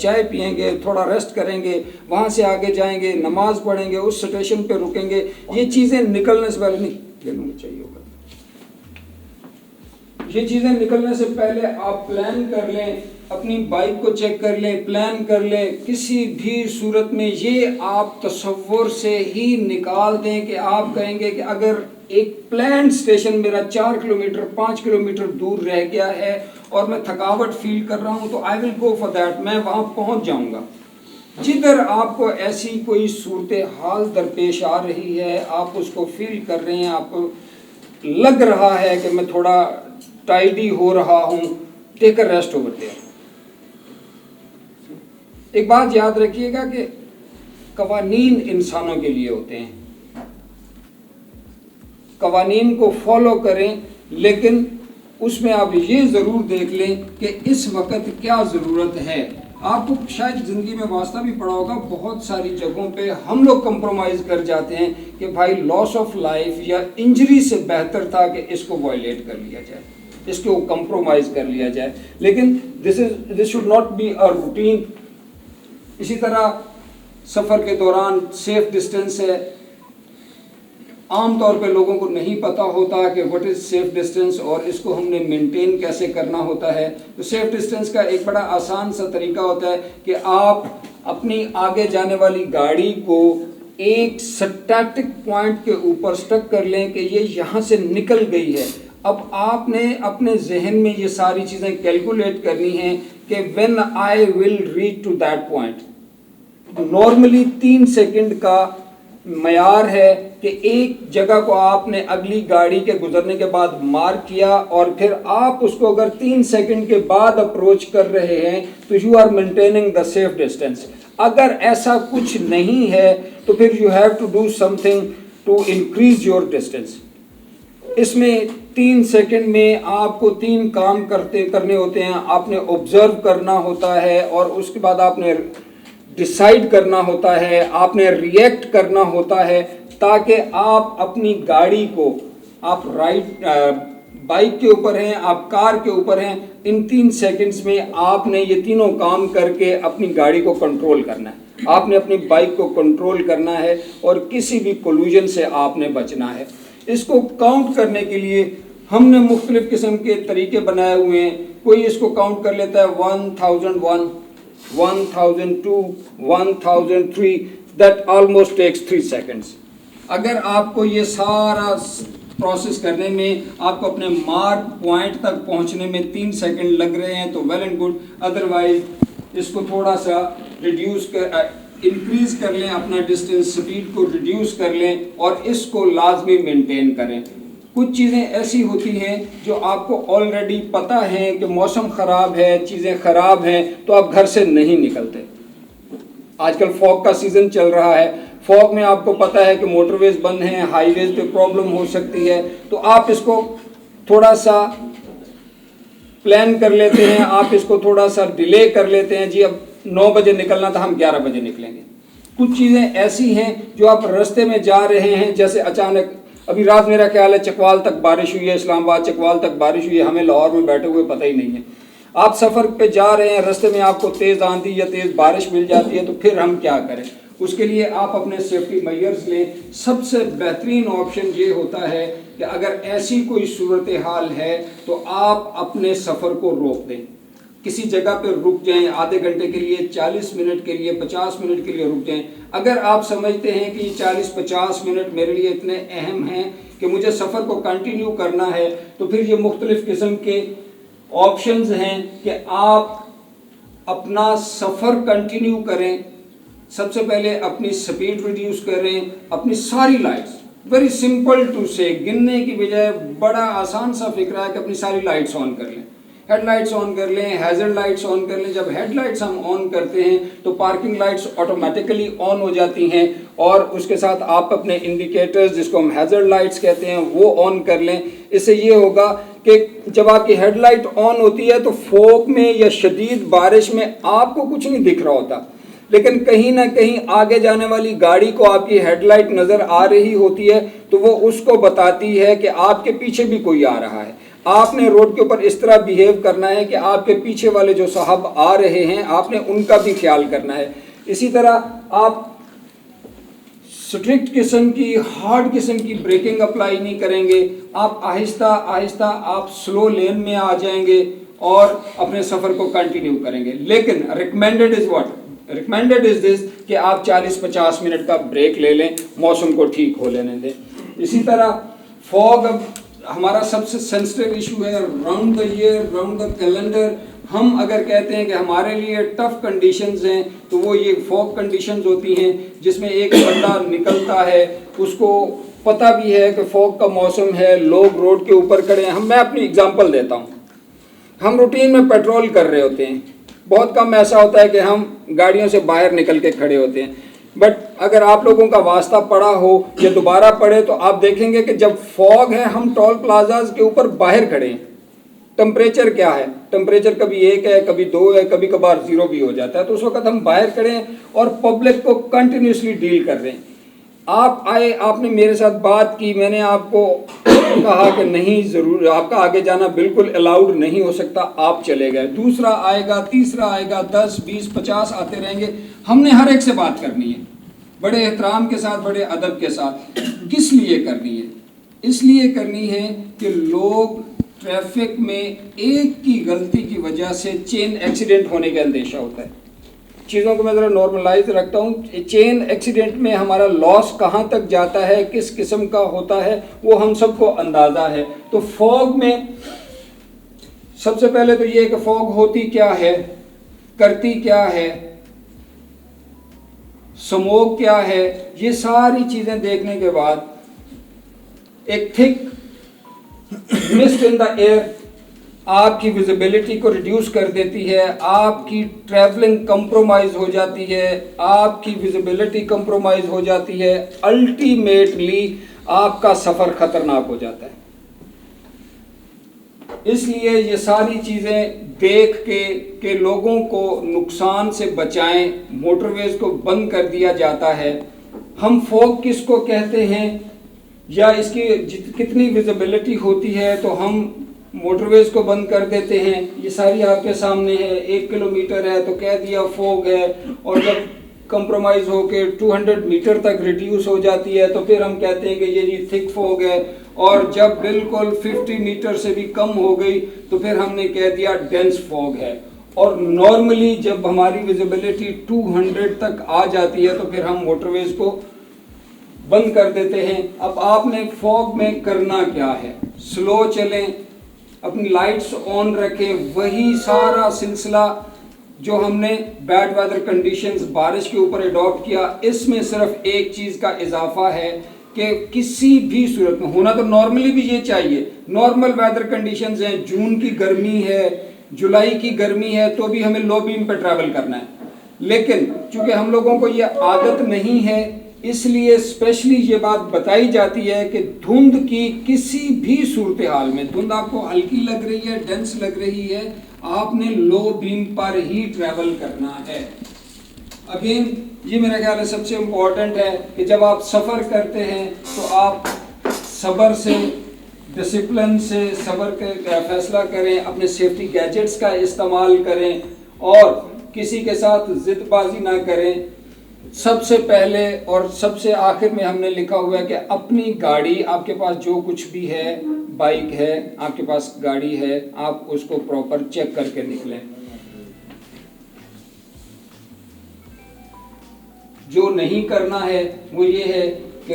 चाय पिएंगे, थोड़ा रेस्ट करेंगे, वहाँ से आगे जाएंगे, नमाज पढ़ेंगे, उस स्टेशन पे रुकेंगे। ये चीज़ें निकलने से पहले नहीं लेना चाहिए होगा। ये चीज़ें निकलने से पहले आप प्लान कर लें अपनी बाइक को चेक कर लें, प्लान कर लें, किसी भी सूरत में ये आप तसव्वुर से ही निकाल दें कि आप कहेंगे कि अगर एक प्लान स्टेशन मेरा 4 किलोमीटर 5 किलोमीटर दूर रह गया है और मैं थकावट फील कर रहा हूँ तो I will go for that, मैं वहाँ पहुँच जाऊँगा। जिधर आपको ऐसी कोई सूरत हाल दरपेश आ रही है, आप उसको फील कर रहे हैं, आपको लग रहा है कि मैं थोड़ा टाइडी हो रहा हूँ, take a rest over there. एक बात याद रखिएगा कि कवानीन इंसानों के लिए होते हैं, कवानीन को फॉलो करें, लेकिन उसमें आप ये ज़रूर देख लें कि इस वक्त क्या ज़रूरत है। आपको शायद ज़िंदगी में वास्ता भी पड़ा होगा, बहुत सारी जगहों पे हम लोग कंप्रोमाइज़ कर जाते हैं कि भाई लॉस ऑफ लाइफ या इंजरी से बेहतर था कि इसको वायलेट कर लिया जाए, इसको कंप्रोमाइज़ कर लिया जाए। लेकिन this should not be a routine. इसी तरह सफ़र के दौरान सेफ डिस्टेंस है। आम तौर पे लोगों को नहीं पता होता कि व्हाट इज़ सेफ डिस्टेंस और इसको हमने मेंटेन कैसे करना होता है। तो सेफ डिस्टेंस का एक बड़ा आसान सा तरीका होता है कि आप अपनी आगे जाने वाली गाड़ी को एक स्टैटिक पॉइंट के ऊपर स्टक कर लें कि ये यहाँ से निकल गई है। अब आपने अपने जहन में ये सारी चीज़ें कैलकुलेट करनी हैं कि when I will reach to that point. Normally 3 second का मयार है कि एक जगह को आपने अगली गाड़ी के गुजरने के बाद मार्क किया और फिर आप उसको अगर 3 सेकंड के बाद अप्रोच कर रहे हैं तो you are maintaining the safe distance. अगर ऐसा कुछ नहीं है तो फिर you have to do something to increase your distance. इसमें 3 सेकंड में आपको 3 काम करने होते हैं। आपने ऑब्जर्व करना होता है और उसके बाद आपने डिसाइड करना होता है, आपने रिएक्ट करना होता है, ताकि आप अपनी गाड़ी को, आप बाइक के ऊपर हैं, आप कार के ऊपर हैं, इन 3 सेकंड्स में आपने ये तीनों काम करके अपनी गाड़ी को कंट्रोल करना है। आपने अपनी बाइक को कंट्रोल करना है और किसी भी कोल्यूजन से आपने बचना है। इसको काउंट करने के लिए हमने मुख्तलिफ किस्म के तरीके बनाए हुए हैं। कोई इसको काउंट कर लेता है 1001, 1002, 1003, that almost takes 3 seconds। अगर आपको ये सारा प्रोसेस करने में आपको अपने मार्क पॉइंट तक पहुंचने में 3 सेकंड लग रहे हैं तो वेल एंड गुड, अदरवाइज इसको थोड़ा सा इंक्रीज कर लें, अपना डिस्टेंस स्पीड को रिड्यूस कर लें और इसको लाजमी मेंटेन करें। कुछ चीज़ें ऐसी होती हैं जो आपको ऑलरेडी पता है कि मौसम ख़राब है, चीज़ें ख़राब हैं, तो आप घर से नहीं निकलते। आजकल फॉग का सीज़न चल रहा है, फॉग में आपको पता है कि मोटरवेज बंद हैं, हाईवेज पे प्रॉब्लम हो सकती है, तो आप इसको थोड़ा सा प्लान कर लेते हैं, आप इसको थोड़ा सा डिले कर लेते हैं। जी अब 9 बजे निकलना था, हम 11 बजे निकलेंगे। कुछ चीज़ें ऐसी हैं जो आप रास्ते में जा रहे हैं, जैसे अचानक अभी रात मेरा ख्याल है चकवाल तक बारिश हुई है, इस्लामाबाद चकवाल तक बारिश हुई है, हमें लाहौर में बैठे हुए पता ही नहीं है। आप सफ़र पे जा रहे हैं, रास्ते में आपको तेज़ आंधी या तेज़ बारिश मिल जाती है, तो फिर हम क्या करें? उसके लिए आप अपने सेफ्टी मेजर्स लें। सबसे बेहतरीन ऑप्शन ये होता है कि अगर ऐसी कोई सूरत हाल है तो आप अपने सफ़र को रोक दें, किसी जगह पर रुक जाएं, आधे घंटे के लिए, 40 मिनट के लिए, 50 मिनट के लिए रुक जाएं। अगर आप समझते हैं कि 40-50 मिनट मेरे लिए इतने अहम हैं कि मुझे सफ़र को कंटिन्यू करना है, तो फिर ये मुख्तलिफ़ किस्म के ऑप्शंस हैं कि आप अपना सफ़र कंटिन्यू करें। सबसे पहले अपनी स्पीड रिड्यूस करें, अपनी सारी लाइट्स, वेरी सिंपल टू से, गिनने की बजाय बड़ा आसान सा फिक्र है कि अपनी सारी लाइट्स ऑन कर लें। हेडलाइट्स ऑन कर लें, हैज़र्ड लाइट्स ऑन कर लें। जब हेडलाइट्स हम ऑन करते हैं तो पार्किंग लाइट्स ऑटोमेटिकली ऑन हो जाती हैं और उसके साथ आप अपने इंडिकेटर्स, जिसको हम हैज़र्ड लाइट्स कहते हैं, वो ऑन कर लें। इससे ये होगा कि जब आपकी हेडलाइट ऑन होती है तो फॉग में या शदीद बारिश में आपको कुछ नहीं दिख रहा होता, लेकिन कहीं ना कहीं आगे जाने वाली गाड़ी को आपकी हेडलाइट नज़र आ रही होती है, तो वो उसको बताती है कि आपके पीछे भी कोई आ रहा है। आपने रोड के ऊपर इस तरह बिहेव करना है कि आपके पीछे वाले जो साहब आ रहे हैं, आपने उनका भी ख्याल करना है। इसी तरह आप स्ट्रिक्ट किस्म की, हार्ड किस्म की ब्रेकिंग अप्लाई नहीं करेंगे। आप आहिस्ता आहिस्ता आप स्लो लेन में आ जाएंगे और अपने सफ़र को कंटिन्यू करेंगे। लेकिन recommended is what? Recommended is this कि आप 40-50 मिनट का ब्रेक ले लें, मौसम को ठीक हो लेने दें। इसी तरह फॉग अब हमारा सबसे सेंसिटिव इशू है round the year, round the calendar. हम अगर कहते हैं कि हमारे लिए टफ कंडीशंस हैं तो वो ये फॉग कंडीशंस होती हैं जिसमें एक बंदा निकलता है, उसको पता भी है कि फॉग का मौसम है, लोग रोड के ऊपर खड़े हैं। मैं अपनी एग्जांपल देता हूँ। हम रूटीन में पेट्रोल कर रहे होते हैं, बहुत कम ऐसा होता है कि हम गाड़ियों से बाहर निकल के खड़े होते हैं, बट अगर आप लोगों का वास्ता पड़ा हो या दोबारा पड़े तो आप देखेंगे कि जब फॉग है हम टोल प्लाजाज के ऊपर बाहर खड़े हैं। टेम्परेचर क्या है? टेम्परेचर कभी 1 है, कभी 2 है, कभी कभार 0 भी हो जाता है। तो उस वक्त हम बाहर खड़े हैं और पब्लिक को कंटिन्यूसली डील कर रहे हैं। आप आए, आपने मेरे साथ बात की, मैंने आपको कहा कि नहीं ज़रूर आपका आगे जाना बिल्कुल अलाउड नहीं हो सकता, आप चले गए। दूसरा आएगा, तीसरा आएगा, 10, 20, 50 आते रहेंगे। हमने हर एक से बात करनी है, बड़े एहतराम के साथ, बड़े अदब के साथ। किस लिए करनी है? इसलिए करनी है कि लोग ट्रैफिक में एक की गलती की वजह से चेन एक्सीडेंट होने का अंदेशा होता है। चीज़ों को मैं ज़रा नॉर्मलाइज रखता हूँ। चेन एक्सीडेंट में हमारा लॉस कहाँ तक जाता है, किस किस्म का होता है, वो हम सबको अंदाज़ा है। तो फॉग में सबसे पहले तो ये कि फॉग होती क्या है, करती क्या है, स्मोक क्या है, ये सारी चीज़ें देखने के बाद एक thick mist in the air आपकी विजिबिलिटी को रिड्यूस कर देती है, आपकी ट्रैवलिंग कंप्रोमाइज हो जाती है, आपकी विजिबिलिटी कंप्रोमाइज हो जाती है, अल्टीमेटली आपका सफ़र ख़तरनाक हो जाता है। इसलिए ये सारी चीज़ें देख के लोगों को नुकसान से बचाएं, मोटरवेज को बंद कर दिया जाता है। हम फॉग किसको कहते हैं या इसकी कितनी विजिबिलिटी होती है तो हम मोटरवेज को बंद कर देते हैं। ये सारी आपके सामने है। 1 किलोमीटर है तो कह दिया फॉग है, और जब कंप्रोमाइज़ होके 200 मीटर तक रिड्यूस हो जाती है तो फिर हम कहते हैं कि ये जी थिक फॉग है, और जब बिल्कुल 50 मीटर से भी कम हो गई तो फिर हमने कह दिया डेंस फॉग है। और नॉर्मली जब हमारी विजिबिलिटी 200 तक आ जाती है तो फिर हम मोटरवेज को बंद कर देते हैं। अब आपने फॉग में करना क्या है? स्लो चलें, अपनी लाइट्स ऑन रखें, वही सारा सिलसिला जो हमने बैड वेदर कंडीशंस बारिश के ऊपर अडॉप्ट किया। इसमें सिर्फ एक चीज़ का इजाफा है कि किसी भी सूरत में होना तो नॉर्मली भी ये चाहिए। नॉर्मल वेदर कंडीशंस हैं, जून की गर्मी है, जुलाई की गर्मी है, तो भी हमें लो बीम पर ट्रैवल करना है। लेकिन चूंकि हम लोगों को ये आदत नहीं है, इसलिए स्पेशली ये बात बताई जाती है कि धुंध की किसी भी सूरत हाल में, धुंध आपको हल्की लग रही है, डेंस लग रही है, आपने लो बीम पर ही ट्रैवल करना है। अगेन ये मेरा ख्याल है सबसे इम्पोर्टेंट है कि जब आप सफ़र करते हैं तो आप सब्र से, डिसिप्लिन से सब्र का फैसला करें, अपने सेफ्टी गैजेट्स का इस्तेमाल करें और किसी के साथ ज़िदबाजी ना करें। सबसे पहले और सबसे आखिर में हमने लिखा हुआ है कि अपनी गाड़ी, आपके पास जो कुछ भी है, बाइक है, आपके पास गाड़ी है, आप उसको प्रॉपर चेक करके निकलें। जो नहीं करना है वो ये है कि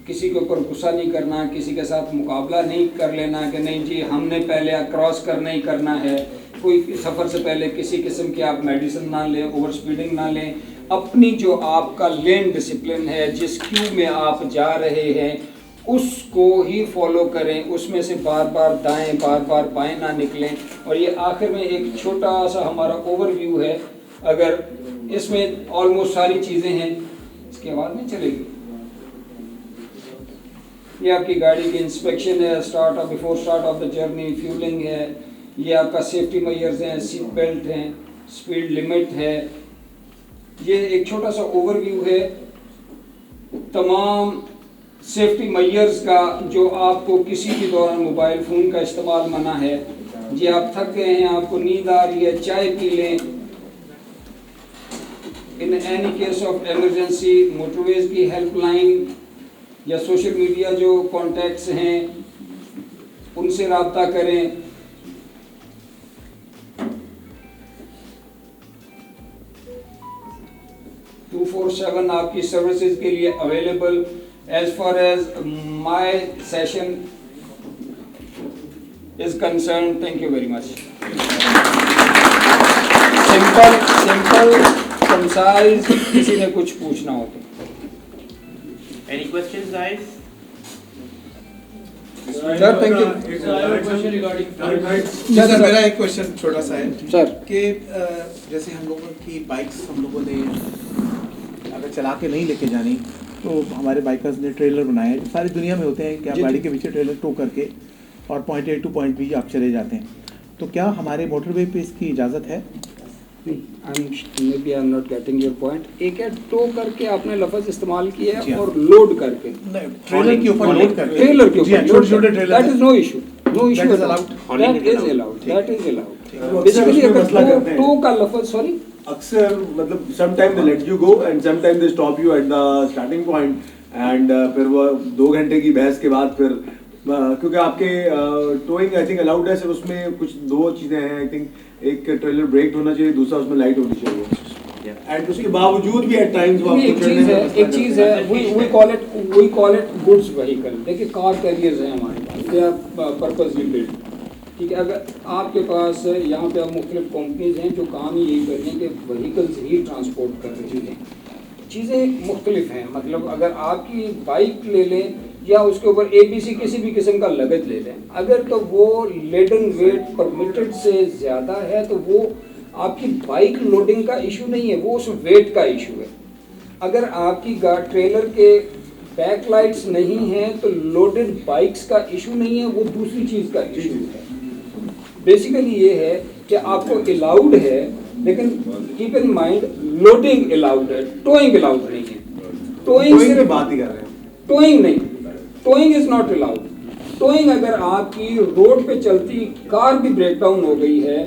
किसी के ऊपर गुस्सा नहीं करना, किसी के साथ मुकाबला नहीं कर लेना कि नहीं जी हमने पहले क्रॉस करना ही करना है। कोई सफ़र से पहले किसी किस्म की आप मेडिसिन ना लें, ओवर स्पीडिंग ना लें। अपनी जो आपका लेन डिसिप्लिन है, जिस क्यू में आप जा रहे हैं उसको ही फॉलो करें, उसमें से बार बार दाएं बार बार बाएं ना निकलें। और ये आखिर में एक छोटा सा हमारा ओवरव्यू है, अगर इसमें ऑलमोस्ट सारी चीज़ें हैं। इसकी आवाज़ नहीं चलेगी। ये आपकी गाड़ी की इंस्पेक्शन है, before start of the journey, fuelling है, ये आपका सेफ्टी मेजर्स हैं, सीट बेल्ट हैं, स्पीड लिमिट है। ये एक छोटा सा ओवरव्यू है तमाम सेफ्टी मेजर्स का जो आपको किसी भी दौरान मोबाइल फ़ोन का इस्तेमाल मना है। जी आप थक गए हैं, आपको नींद आ रही है, चाय पी लें। In any case of emergency motorways की हेल्पलाइन या सोशल मीडिया जो कॉन्टैक्ट्स हैं उनसे रब्ता करें। 24/7 आपकी सर्विसेज के लिए available. As far as my session is concern, thank you very much. Simple concise, किसी ने कुछ पूछना हो तो। Any questions, guys? Sir thank you. Sir मेरा एक क्वेश्चन छोटा सा है सर कि जैसे हम लोगों की बाइक्स हम लोगों ने अगर चला के नहीं लेके जानी तो हमारे बाइकर्स ने ट्रेलर बनाए हैं, सारी दुनिया में होते हैं कि आप जी, गाड़ी जी। के पीछे ट्रेलर टो करके और point A to point B आप चले जाते हैं, तो क्या हमारे मोटरवे पे इसकी इजाज़त है? maybe I'm not getting your point। एक है टो करके आपने लफ्ज इस्तेमाल किया जी है हाँ। और लोड करके, ट्रेलर के ऊपर लोड करके, ट्रेलर के जी हाँ, ऊपर छोटे-छोटे trailer that is no issue, no issue, That is allowed? That is allowed, that is allowed. अक्सर बेसिकली उसमें अगर मसला करते हैं। टो का लफ्ज, सॉरी, अक्सर मतलब sometime they let you go and sometime they stop you at the starting point and फिर वो 2 घंटे की बहस के बाद फिर क्योंकि आपके टोइंग आई थिंक अलाउड है सिर्फ उसमें कुछ 2 चीज़ें हैं आई थिंक, एक ट्रेलर ब्रेक होना चाहिए, दूसरा उसमें लाइट होनी चाहिए एंड उसके बावजूद भी एट टाइम्स वो एक चीज है we call it goods vehicle. देखिए कार कैरियर्स हैं हमारे पास, दे आर पर्पसली बिल्ड, ठीक है। अगर आपके पास यहाँ पे मुख्तलिफ कंपनीज हैं जो काम ही यही कर रही हैं कि व्हीकल्स ही ट्रांसपोर्ट कर रही हैं, चीज़ें मुख्तलिफ हैं। मतलब अगर आपकी बाइक ले लें या उसके ऊपर ABC किसी भी किस्म का लगत ले लें, अगर तो वो लेडन वेट परमिटेड से ज़्यादा है तो वो आपकी बाइक लोडिंग का इशू नहीं है, वो उस वेट का इशू है। अगर आपकी ट्रेलर के बैक लाइट्स नहीं हैं तो लोडेड बाइक्स का इशू नहीं है, वो दूसरी चीज़ का इशू है। बेसिकली ये है कि आपको अलाउड है, लेकिन keep in mind loading allowed है, टोइंग अलाउड नहीं है। टोइंग की बात ही कर रहे हैं, टोइंग नहीं, towing is not allowed. Towing अगर आपकी रोड पे चलती कार भी ब्रेक डाउन हो गई है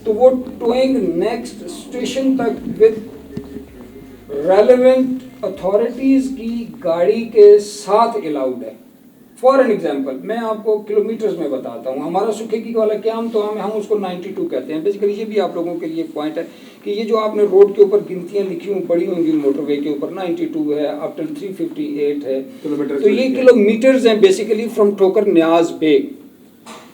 तो वो टोइंग नेक्स्ट स्टेशन तक विद रेलेवेंट अथॉरिटीज की गाड़ी के साथ अलाउड है। फॉर एन एग्जाम्पल मैं आपको किलोमीटर्स में बताता हूँ। हमारा सुखेकी वाला क्याम तो हम उसको 92 कहते हैं। बेसिकली ये भी आप लोगों के लिए पॉइंट है कि ये जो आपने रोड के ऊपर गिनतियाँ लिखी हुई पड़ी होंगी मोटरवे के ऊपर 92 है, अप टिल 358 है, तो ये किलोमीटर्स हैं बेसिकली फ्रॉम ठोकर न्याज बेग।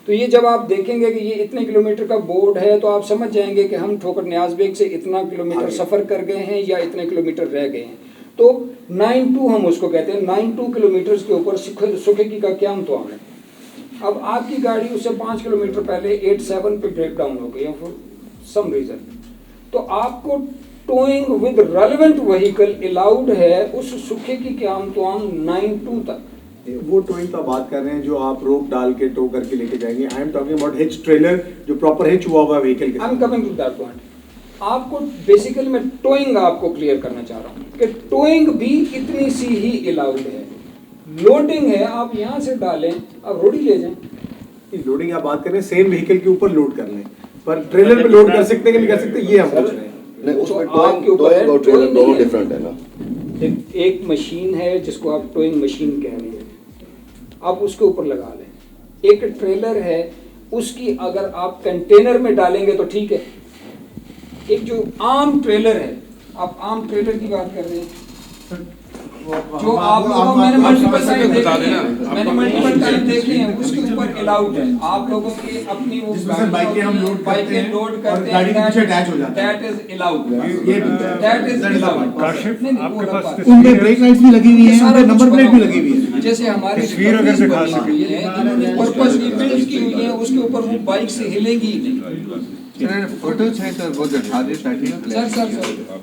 तो ये जब आप देखेंगे कि ये इतने किलोमीटर का बोर्ड है तो आप समझ जाएंगे कि हम ठोकर न्याज बेग से इतना किलोमीटर सफ़र कर गए हैं या इतने किलोमीटर रह गए हैं। तो 92 हम उसको कहते हैं, 92 किलोमीटर्स के ऊपर सुखेकी का क्या तो है। अब आपकी गाड़ी उससे 5 किलोमीटर पहले 87 पे ब्रेक डाउन हो गई फॉर सम रीज़न, तो आपको towing with relevant vehicle allowed है उस सुखेकी के 92 तक। वो टोइंग का बात कर रहे हैं जो आप रोप डाल के टो करके लेके जाएंगे। I am talking about hitch trailer, जो प्रॉपर हिच हुआ हुआ व्हीकल के। I am coming to that point. आपको बेसिकली मैं टोइंग आपको क्लियर करना चाह रहा हूँ कि टोइंग भी इतनी सी ही अलाउड है। लोडिंग है आप यहाँ से डालें, आप रोडी ले जाएं। लोडिंग आप बात कर रहे हैं सेम व्हीकल के ऊपर लोड कर लें, पर ट्रेलर पे लोड कर सकते हैं कि नहीं कर सकते ये हम पूछ रहे हैं। नहीं, उसमें तो आपके ऊपर है, ट्रेलर टोइंग दोनों नहीं है। डिफरेंट है ना। एक मशीन है जिसको आप टोइंग मशीन कह रहे हैं, आप उसके ऊपर लगा लें। एक ट्रेलर है उसकी अगर आप कंटेनर में डालेंगे तो ठीक है। एक जो आम ट्रेलर है, आप आम ट्रेलर की बात कर रहे हैं जो आप लोगों मैंने मल्टीपल टाइम देखे हैं, मैंने मल्टीपल टाइम देखे हैं, उसके ऊपर अलाउड है। आप लोगों की अपनी वो बाइकें हम लोड करते हैं लोड और करते गाड़ी के हैं, पीछे अटैच हो जाता है। दैट इज अलाउड, ये दैट इज अलाउड। काशिफ, आपके पास उनमें ब्रेक लाइट्स भी लगी हुई हैं, उनमें नंबर प्लेट भी लगी हुई है। जैसे हमारी तस्वीर अगर दिखा बनी हुई है, इन्होंने पर्पसली बिल्ड की हुई है, उसके ऊपर वो बाइक से हिलेंगी ही नहीं। फोटोज हैं सर, वो दिखा दे ताकि सर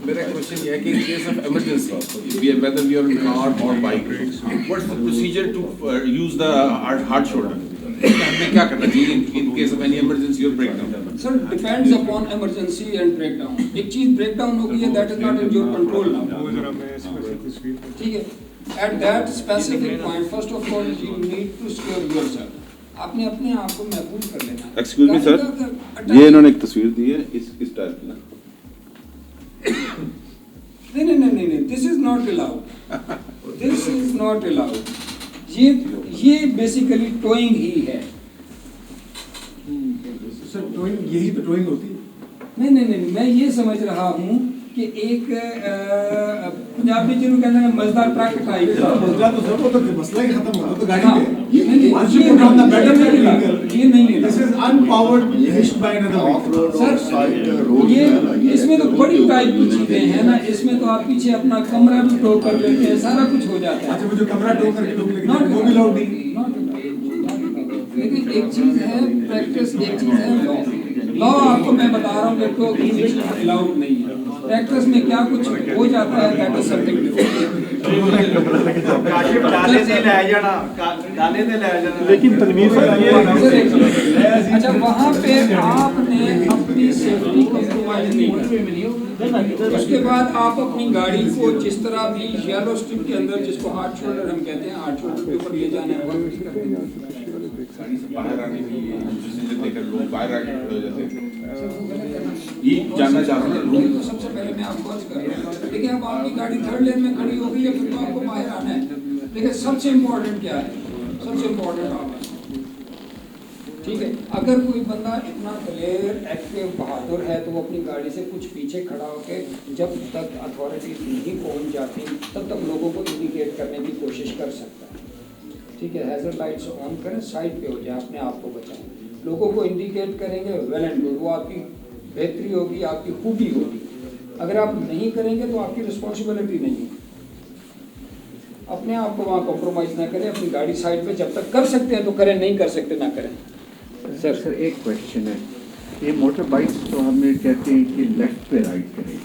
मेरा क्वेश्चन ये है कि in case of emergency, whether we are in car or bike, what's the procedure to use the hard shoulder? हमें क्या करना चाहिए in case of any emergency or breakdown? Sir depends upon emergency and breakdown. एक चीज breakdown हो गई है, that is not in your control now, ठीक है। At that specific point first of all you need to secure yourself. आपने अपने आप को महफूज कर लेना। एक्सक्यूज मी सर, ये इन्होंने एक तस्वीर दी है इस टाइप की ना। नहीं, this is not allowed, this is not allowed. ये बेसिकली टोइंग ही है। सर टोइंग यही तो टोइंग होती है। नहीं, मैं ये समझ रहा हूँ कि एक पंजाबी जिन्होंने कहते हैं मजदार ट्रक टाइप मसला तो सर वो तो मसला ही खत्म हुआ तो गाड़ी हाँ, पे once you put on the pedal ये नहीं है this is unpowered hitched by another vehicle sir ये इसमें तो बड़ी टाइप की चीजें हैं ना, इसमें तो आप पीछे अपना कमरा भी टो कर लेते हैं, सारा कुछ हो जाता है। अच्छा वो जो कमरा टो करके लोग लेके वो भी लाउड नहीं। लेकिन एक चीज है प्रैक्टिस, एक चीज है लॉ आपको मैं बता रहा हूँ कि टो अलाउड नहीं है, प्रैक्टिस में क्या कुछ हो जाता है दैट इज समथिंग लेकिन तनवीर अच्छा वहाँ पे आपने अपनी सेफ्टी कॉम्प्रोमाइज नहीं की, उसके बाद आप अपनी गाड़ी को जिस तरह भी येलो स्ट्रिप के अंदर जिसको हार्ड शोल्डर हम कहते हैं, हार्ड शोल्डर के ऊपर ले जाना है बाहर आने की प्रोसीजर लेकर लोग बाहर आके जैसे ये जानना चाह रहा हूँ तो सबसे पहले मैं आपको अर्ज कर रहा हूँ, देखिए अब आपकी गाड़ी थर्ड लेन में खड़ी हो गई है, फिर तो आपको बाहर आना है। देखिए सबसे इम्पोर्टेंट क्या है, सबसे इम्पोर्टेंट आप ठीक है, अगर कोई बंदा इतना क्लियर एक्टिव बहादुर है तो वो अपनी गाड़ी से कुछ पीछे खड़ा होकर जब तक अथॉरिटी नहीं पहुंच जाती तब तक लोगों को इंडिकेट करने की कोशिश कर सकता है। ठीक है, हैजर्ड लाइट्स ऑन करें, साइड पे हो जाए, अपने आप को बचाएं, लोगों को इंडिकेट करेंगे, वेल एंड गुड, वो आपकी बेहतरी होगी, आपकी खूबी होगी। अगर आप नहीं करेंगे तो आपकी रिस्पॉन्सिबिलिटी नहीं है। अपने आप को वहाँ कॉम्प्रोमाइज़ ना करें, अपनी गाड़ी साइड पे जब तक कर सकते हैं तो करें, नहीं कर सकते ना करें। सर एक क्वेश्चन है, ये मोटर बाइक्स तो हमें कहते हैं कि लेफ्ट पे राइट करें,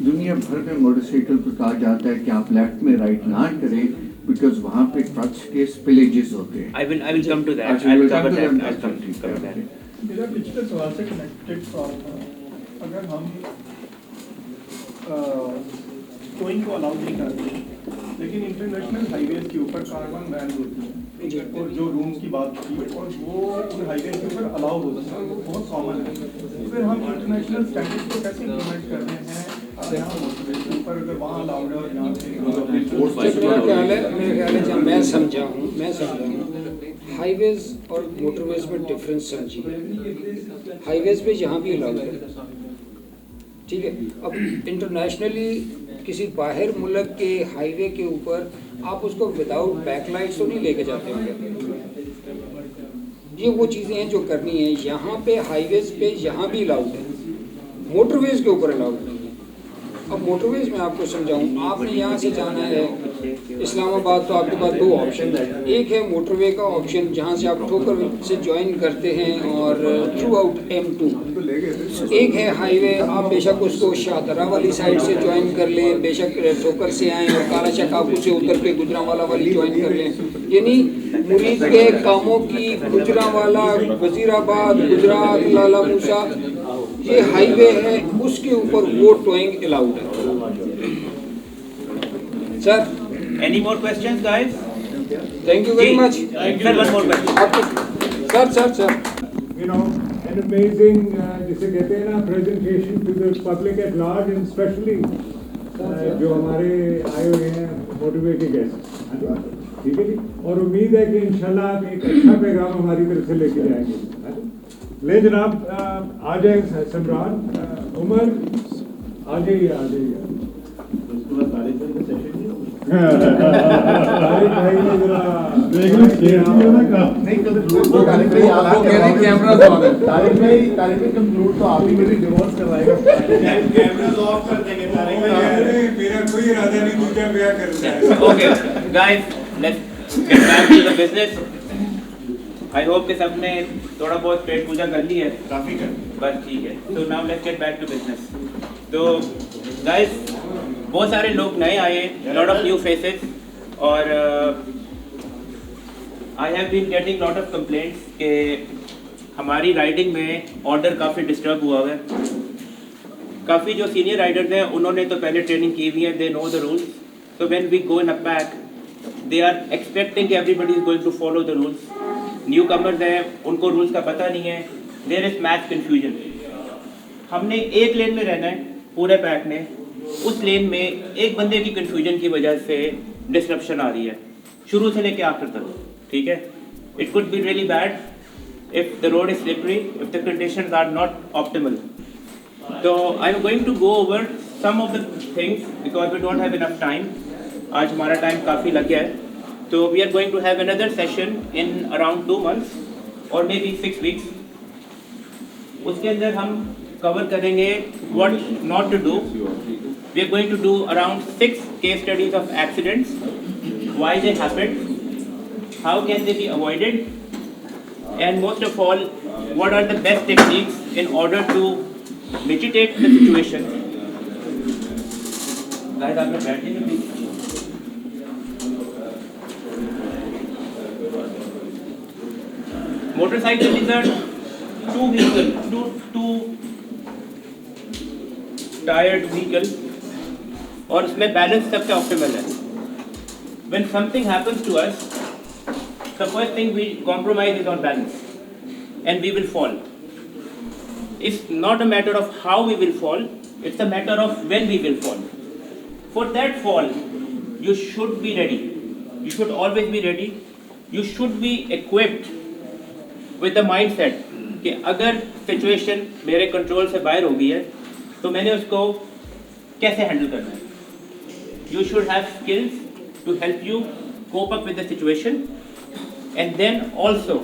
दुनिया भर में मोटरसाइकिल को कहा जाता है कि आप लेफ्ट में राइट ना करें बिकॉज वहाँ पे ट्रक्स के स्पिलेजेस होते हैं। I will come to that. अच्छा, I'll will cover come to that. them. I'll come to that. मेरा पिछले सवाल से कनेक्टेड सवाल था, अगर हम टोइंग को अलाउ नहीं करते लेकिन इंटरनेशनल हाईवेज के ऊपर कार्बन बैन होती है और जो रूम्स की बात की और वो उन हाईवेज के ऊपर अलाउ होती है, वो बहुत कॉमन है, तो फिर हम इंटरनेशनल स्टैंडर्ड्स को कैसे इम्प्लीमेंट कर रहे हैं यहाँ मोटरवेज के ऊपर, अगर वहाँ अलाउड है और यहाँ मेरे ख्याल है जब मैं समझा हूँ हाईवेज और मोटरवेज में डिफरेंस समझिए। हाईवेज पे यहाँ भी अलाउड है, ठीक है। अब इंटरनेशनली किसी बाहर मुल्क के हाईवे के ऊपर आप उसको विदाउट बैकलाइट्स तो नहीं लेके जाते होंगे, ये वो चीज़ें हैं जो करनी है। यहाँ पे हाईवेज पे यहाँ भी अलाउड है, मोटरवेज के ऊपर अलाउड नहीं है। अब मोटरवेज में आपको समझाऊँ, आपने यहाँ से जाना है इस्लामाबाद तो आपके पास दो ऑप्शन है, एक है मोटरवे का ऑप्शन जहाँ से आप ठोकर से ज्वाइन करते हैं और थ्रू आउट M2, एक है हाईवे, आप बेशक उसको शाहदरा वाली साइड से ज्वाइन कर लें, बेशक ठोकर से आएँ और काला चकाकू से उतर के गुजरांवाला वाली ज्वाइन कर लें, यानी मुरीद के कामों की गुजरांवाला, वजीराबाद, गुजरात, लाला मूसा ये हाईवे है, उसके ऊपर वो टोइंग अलाउड है। Sir Any more questions, guys? Thank you very much. Sir, one more question. Sir. You know, an amazing, जिसे कहते हैं ना, presentation to the public at large and especially जो हमारे आए हुए हैं मोटरवे के गेस्ट, ठीक है जी, और उम्मीद है कि इंशाल्लाह आप एक अच्छा पैगाम हमारी तरफ से लेके जाएंगे। ले जनाब आ जाए सम्रान, उमर आ जाइए। Okay, guys, let's get back to the business. I hope कि सबने थोड़ा बहुत पेट पूजा कर ली है, काफी कर, बस ठीक है। So now let's get back to business. तो guys, बहुत सारे लोग नए आए, lot of new faces, और I have been getting lot of complaints कि हमारी राइडिंग में ऑर्डर काफ़ी डिस्टर्ब हुआ है। काफ़ी जो सीनियर राइडर्स हैं उन्होंने तो पहले ट्रेनिंग की हुई है, they know the rules. So when we go in a pack, they are expecting कि everybody is going to follow the rules. Newcomers हैं, उनको रूल्स का पता नहीं है, there is mass confusion. हमने एक लेन में रहना है पूरे पैक में, उस लेन में एक बंदे की कन्फ्यूजन की वजह से डिस्ट्रप्शन आ रही है शुरू से लेके आखिर तक, ठीक है। It could be really bad if the road is slippery, if the conditions are not optimal. तो I am going to go over some of the things, because we don't have enough time, आज हमारा time काफ़ी लग गया है, तो we are going to have another session in around 2 months or maybe 6 weeks. उसके अंदर हम cover करेंगे what not to do. We are going to do around 6 case studies of accidents, why they happened, how can they be avoided, and most of all, what are the best techniques in order to mitigate the situation. Guys, आप लोग बैठेंगे please. Motorcycle is a two-tired vehicle, और उसमें balance सबसे optimal है. When something happens to us, the first thing we compromise is on balance, and we will fall. It's not a matter of how we will fall, it's a matter of when we will fall. For that fall, you should be ready. You should always be ready. You should be equipped with the mindset कि अगर situation मेरे control से बाहर हो गई है तो मैंने उसको कैसे हैंडल करना है. You should have skills to help you cope up with the situation. And then also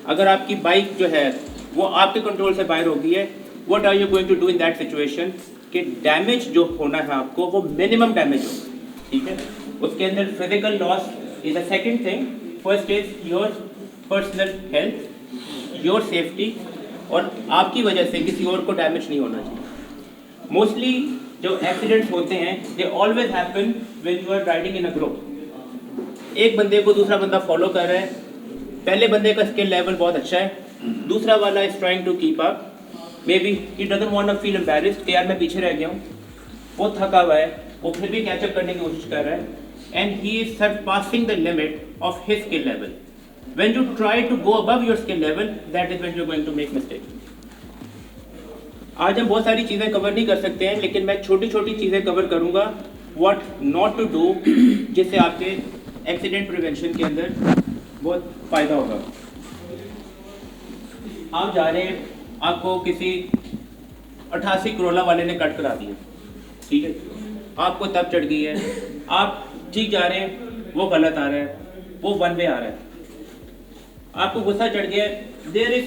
अगर आपकी बाइक जो है वो आपके कंट्रोल से बाहर हो गई है, what are you going to do in that situation कि डैमेज जो होना है आपको वो मिनिमम डैमेज हो. ठीक है, उसके अंदर physical loss is the second thing. First is your personal health, your safety, और आपकी वजह से किसी और को डैमेज नहीं होना चाहिए. मोस्टली जो एक्सीडेंट्स होते हैं they always happen when you are riding in a group. एक बंदे को दूसरा बंदा फॉलो कर रहा है, पहले बंदे का स्किल लेवल बहुत अच्छा है, दूसरा वाला is trying to keep up, maybe he doesn't want to feel embarrassed कि यार मैं पीछे रह गया हूँ, वो थका हुआ है, वो फिर भी कैचअप करने की कोशिश कर रहा है, and he is surpassing the limit of his skill level. When you try to go above your skill level, that is when you are going to make mistake. आज हम बहुत सारी चीज़ें कवर नहीं कर सकते हैं, लेकिन मैं छोटी छोटी चीज़ें कवर करूँगा what not to do, जिससे आपके एक्सीडेंट प्रिवेंशन के अंदर बहुत फ़ायदा होगा. आप जा रहे हैं, आपको किसी 88 करोला वाले ने कट करा दिया, ठीक है, आपको तब चढ़ गई है, आप ठीक जा रहे हैं, वो गलत आ रहा है, वो वन वे आ रहा है, आपको गुस्सा चढ़ गया, देयर इज,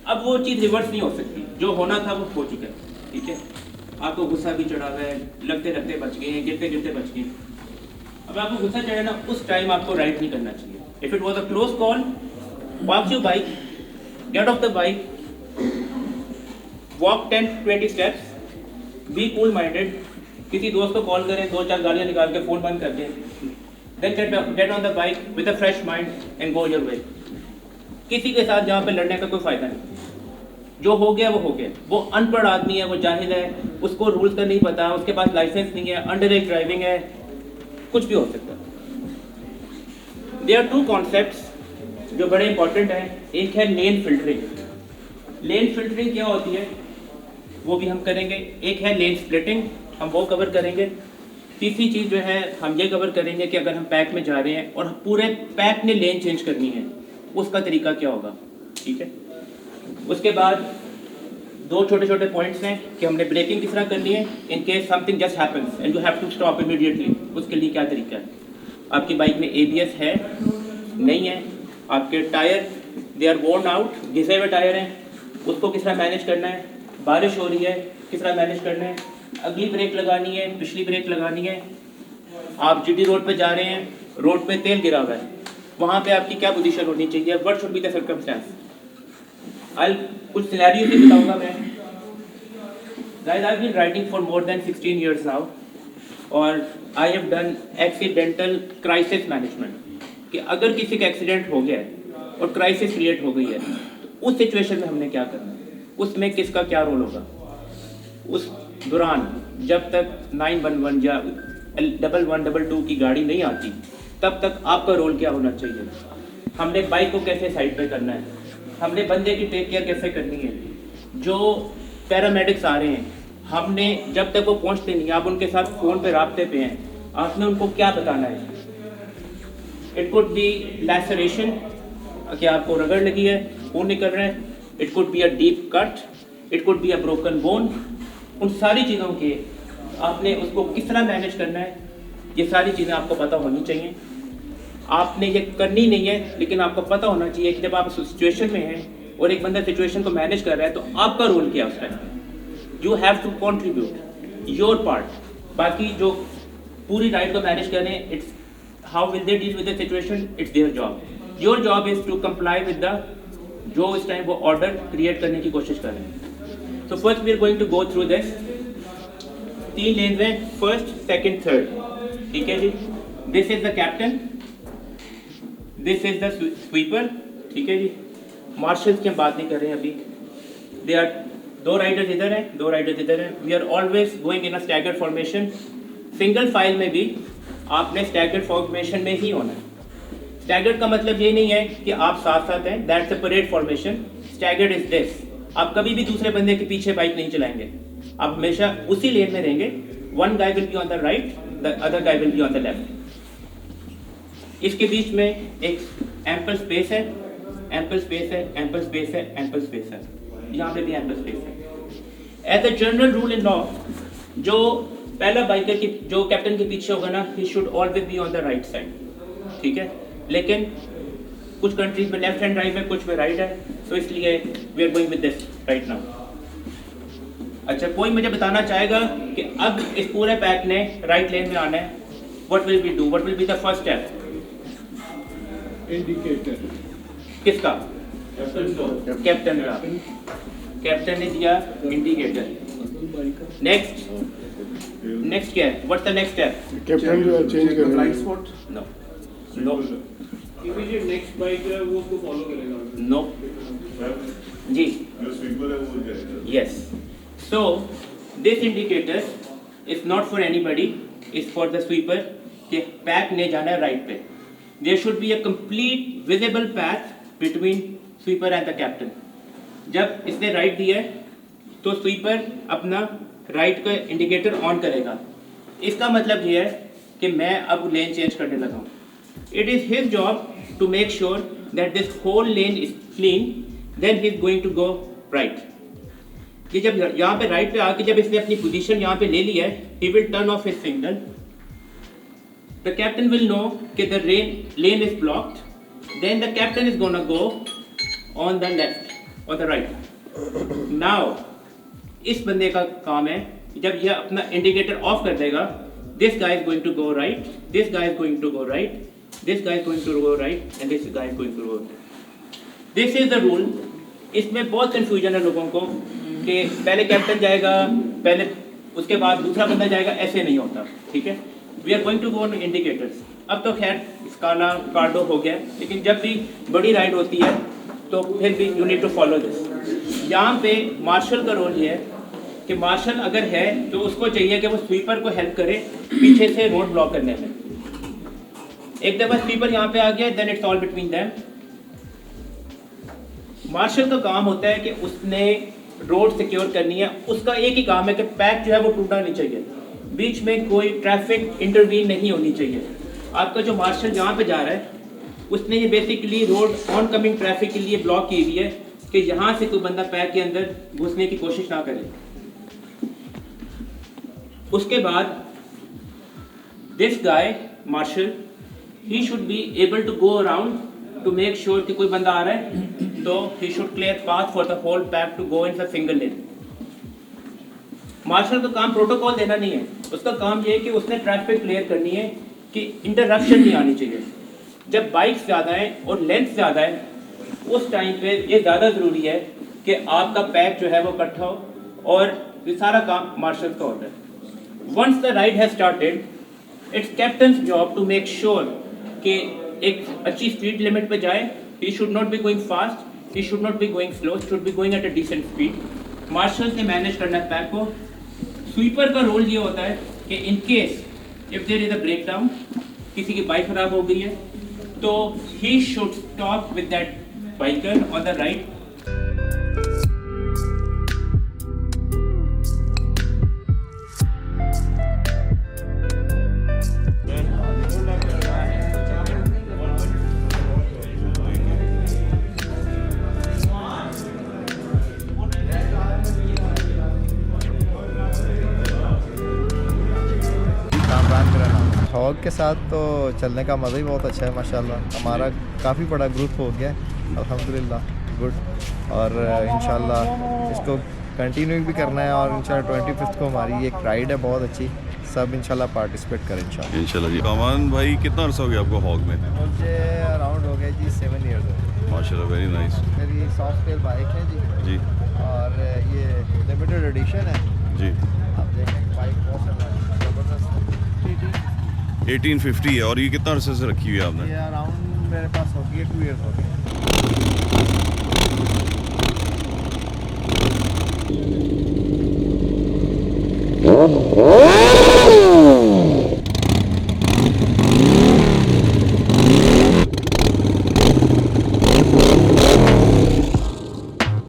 अब वो चीज़ रिवर्स नहीं हो सकती, जो होना था वो हो चुका है. ठीक है, आपको गुस्सा भी चढ़ा हुआ है, लगते लगते बच गए हैं, गिरते गिरते बच गए. अब आपको गुस्सा चढ़े ना, उस टाइम आपको राइड नहीं करना चाहिए. If it was a close call, park your bike, get off the bike, walk 10-20 steps, be cool minded. किसी दोस्त को कॉल करें, 2-4 गाड़ियाँ निकाल के फ़ोन बंद कर दें, then get on the bike with a fresh mind and go your way. किसी के साथ जहाँ पे लड़ने का कोई फ़ायदा नहीं. जो हो गया वो हो गया. वो अनपढ़ आदमी है, वो जाहिल है, उसको रूल्स का नहीं पता, उसके पास लाइसेंस नहीं है, अंडर एज ड्राइविंग है, कुछ भी हो सकता है. देयर आर 2 कॉन्सेप्ट्स जो बड़े इंपॉर्टेंट हैं. एक है लेन फिल्टरिंग. लेन फिल्टरिंग क्या होती है वो भी हम करेंगे. एक है लेन स्प्लिटिंग, हम वो कवर करेंगे. तीसरी चीज़ जो है हम ये कवर करेंगे कि अगर हम पैक में जा रहे हैं और पूरे पैक ने लेन चेंज करनी है, उसका तरीका क्या होगा. ठीक है, उसके बाद 2 छोटे छोटे पॉइंट्स हैं कि हमने ब्रेकिंग किस तरह करनी है in case something just happens and you have to stop immediately. उसके लिए क्या तरीका है. आपकी बाइक में ABS है, नहीं है, आपके tyre they are worn out, घिसे हुए टायर हैं, उसको किस तरह मैनेज करना है. बारिश हो रही है, किस तरह मैनेज करना है. अगली ब्रेक लगानी है, पिछली ब्रेक लगानी है. आप GT रोड पे जा रहे हैं, रोड पे तेल गिरा हुआ है, वहाँ पे आपकी क्या पोजीशन होनी चाहिए. What should be the circumstances. I कुछ सिनेरियो भी बताऊंगा मैं. Guys, I have been riding for more than 16 years now, और I have done accidental crisis management. कि अगर किसी का एक्सीडेंट हो गया है और क्राइसिस क्रिएट हो गई है, तो उस सिचुएशन में हमने क्या करना है, उसमें किसका क्या रोल होगा. उस दौरान जब तक 911 या 1122 की गाड़ी नहीं आती, तब तक आपका रोल क्या होना चाहिए. हमने बाइक को कैसे साइड पे करना है, हमने बंदे की टेक केयर कैसे करनी है. जो पैरामेडिक्स आ रहे हैं, हमने जब तक वो पहुंचते नहीं, आप उनके साथ फ़ोन पे राब्ते पे हैं, आपने उनको क्या बताना है. इट कुड बी लैसरेशन, कि आपको रगड़ लगी है, खून निकल रहा है. It could be a deep cut, it could be a broken bone. उन सारी चीज़ों के आपने उसको किस तरह मैनेज करना है, ये सारी चीज़ें आपको पता होनी चाहिए। आपने ये करनी नहीं है, लेकिन आपको पता होना चाहिए कि जब आप उस सिचुएशन में हैं और एक बंदा सिचुएशन को मैनेज कर रहा है तो आपका रोल क्या है उस time. You have to contribute your part. बाकी जो पूरी राइड को मैनेज कर रहे हैं, it's how will they deal with the situation, it's their job. Your job is to comply with the जो इस टाइम वो ऑर्डर क्रिएट करने की कोशिश कर रहे हैं। So first we are going to go through this. 3 lanes हैं, फर्स्ट, सेकंड, थर्ड, ठीक है जी। This is the captain, this is the sweeper, ठीक है जी। मार्शल्स की हम बात नहीं कर रहे हैं अभी। दे आर 2 राइडर्स इधर हैं, 2 राइडर्स इधर हैं। We are always going in a staggered formation. Single file में भी आपने स्टैगर्ड फॉर्मेशन में ही होना है। स्टैगर्ड का मतलब ये नहीं है कि आप साथ साथ हैं, that's a parade formation. Staggered is this, आप कभी भी दूसरे बंदे के पीछे बाइक नहीं चलाएंगे, आप हमेशा उसी लेन में रहेंगे। One guy will be on the right, the other guy will be on the left. इसके बीच में एक एम्पल स्पेस है, एम्पल स्पेस है, एम्पल स्पेस है, एम्पल स्पेस है, यहाँ पे भी एम्पल स्पेस है। As a general rule in law, जो पहला बाइकर की जो कैप्टन के पीछे होगा ना, he should always be on the right side, ठीक है। लेकिन कुछ कंट्रीज में लेफ्ट हैंड ड्राइव है, कुछ में राइट है, तो इसलिए we are going with this right now. अच्छा, कोई मुझे बताना चाहेगा कि अब इस पूरे पैक ने राइट लेन में आना है, what will we do, what will be the first step? Indicator किसका? कैप्टन का। कैप्टन ने दिया इंडिकेटर। नेक्स्ट क्या है? What's the next step? Captain जो चेंज कर blind spot. No no, immediate next bike है वो उसको फॉलो करेगा। नो जी, जो स्वीपर है वो करेगा। yes. So this indicator is not for anybody, it's for the sweeper कि पैक ने जाना है राइट पे। There should be a complete visible path between sweeper and the captain. जब इसने राइट दिया है तो स्वीपर अपना राइट का इंडिकेटर ऑन करेगा। इसका मतलब ये है कि मैं अब लेन चेंज करने लगा हूँ। It is his job to make sure that this whole lane is clean, then he is going to go right. कि जब यहाँ पे राइट पे आके जब इसने अपनी पोजीशन यहाँ पे ले ली है, he will turn off his signal. The captain will know कि the lane is blocked. Then the captain is gonna go on the left or the right. Now इस बंदे का काम है जब यह अपना इंडिकेटर ऑफ कर देगा, this guy is going to go right, this guy is going to go right, this guy is going to go right, and this guy is going to go right. This is the rule. इसमें बहुत confusion है लोगों को कि पहले captain जाएगा, पहले उसके बाद दूसरा बंदा जाएगा, ऐसे नहीं होता, ठीक है। We are going to go on indicators. अब तो खैर स्काला कार्डो हो गया, लेकिन जब भी बड़ी राइड होती है तो फिर भी you need to follow this. यहाँ पे मार्शल का रोल ये है कि मार्शल अगर है तो उसको चाहिए कि वो स्वीपर को हेल्प करे पीछे से रोड ब्लॉक करने में। एक दफ़ा स्वीपर यहाँ पे आ गया, then it's all between them. Marshal का काम होता है कि उसने रोड सिक्योर करनी है, उसका एक ही काम है कि पैक जो है वो टूटना नहीं चाहिए, बीच में कोई ट्रैफिक इंटरवीन नहीं होनी चाहिए। आपका जो मार्शल जहाँ पे जा रहा है उसने ये basically road on coming traffic के लिए ब्लॉक की हुई है कि यहाँ से कोई बंदा पैक के अंदर घुसने की कोशिश ना करे। उसके बाद this guy marshal he should be able to go around to make sure कि कोई बंदा आ रहा है तो he should clear path for the whole pack to go in the single lane. Marshal का काम प्रोटोकॉल देना नहीं है, उसका काम ये है कि उसने ट्रैफिक क्लियर करनी है कि इंटरप्शन नहीं आनी चाहिए। जब बाइक्स ज़्यादा है और लेंथ ज़्यादा है उस टाइम पे ये ज़्यादा ज़रूरी है कि आपका पैक जो है वो इकट्ठा हो और ये सारा काम मार्शल का होता है। Once the ride has started, it's captain's job to make sure कि एक अच्छी स्पीड लिमिट पे जाए। He should not be going fast, he should not be going slow, he should be going at a decent speed. Marshals ने manage करना है pack को। Sweeper का रोल ये होता है कि in case if there is a break down, किसी की बाइक खराब हो गई है तो he should stop with that biker on the right. के साथ तो चलने का मज़ा ही बहुत अच्छा है माशाल्लाह। हमारा काफ़ी बड़ा ग्रुप हो गया है अल्हम्दुलिल्लाह, गुड। और इंशाल्लाह इसको कंटिन्यू भी करना है और इंशाल्लाह 25 को हमारी एक राइड है बहुत अच्छी, सब इंशाल्लाह पार्टिसिपेट करें इंशाल्लाह जी। कमान भाई कितना अर्सा हो गया आपको हॉग में? मुझे अराउंड हो गया जी 7 ईयर्स हो गए माशाल्लाह, वेरी नाइस। मेरी सॉफ्ट टेल बाइक है जी और ये लिमिटेड एडिशन है जी। आप देखें बाइक बहुत ज़बरदस्त 1850 है। और ये कितना अरसे से रखी हुई है आपने? ये अराउंड मेरे पास हो गई 2 ईयर्स हो गए। Oh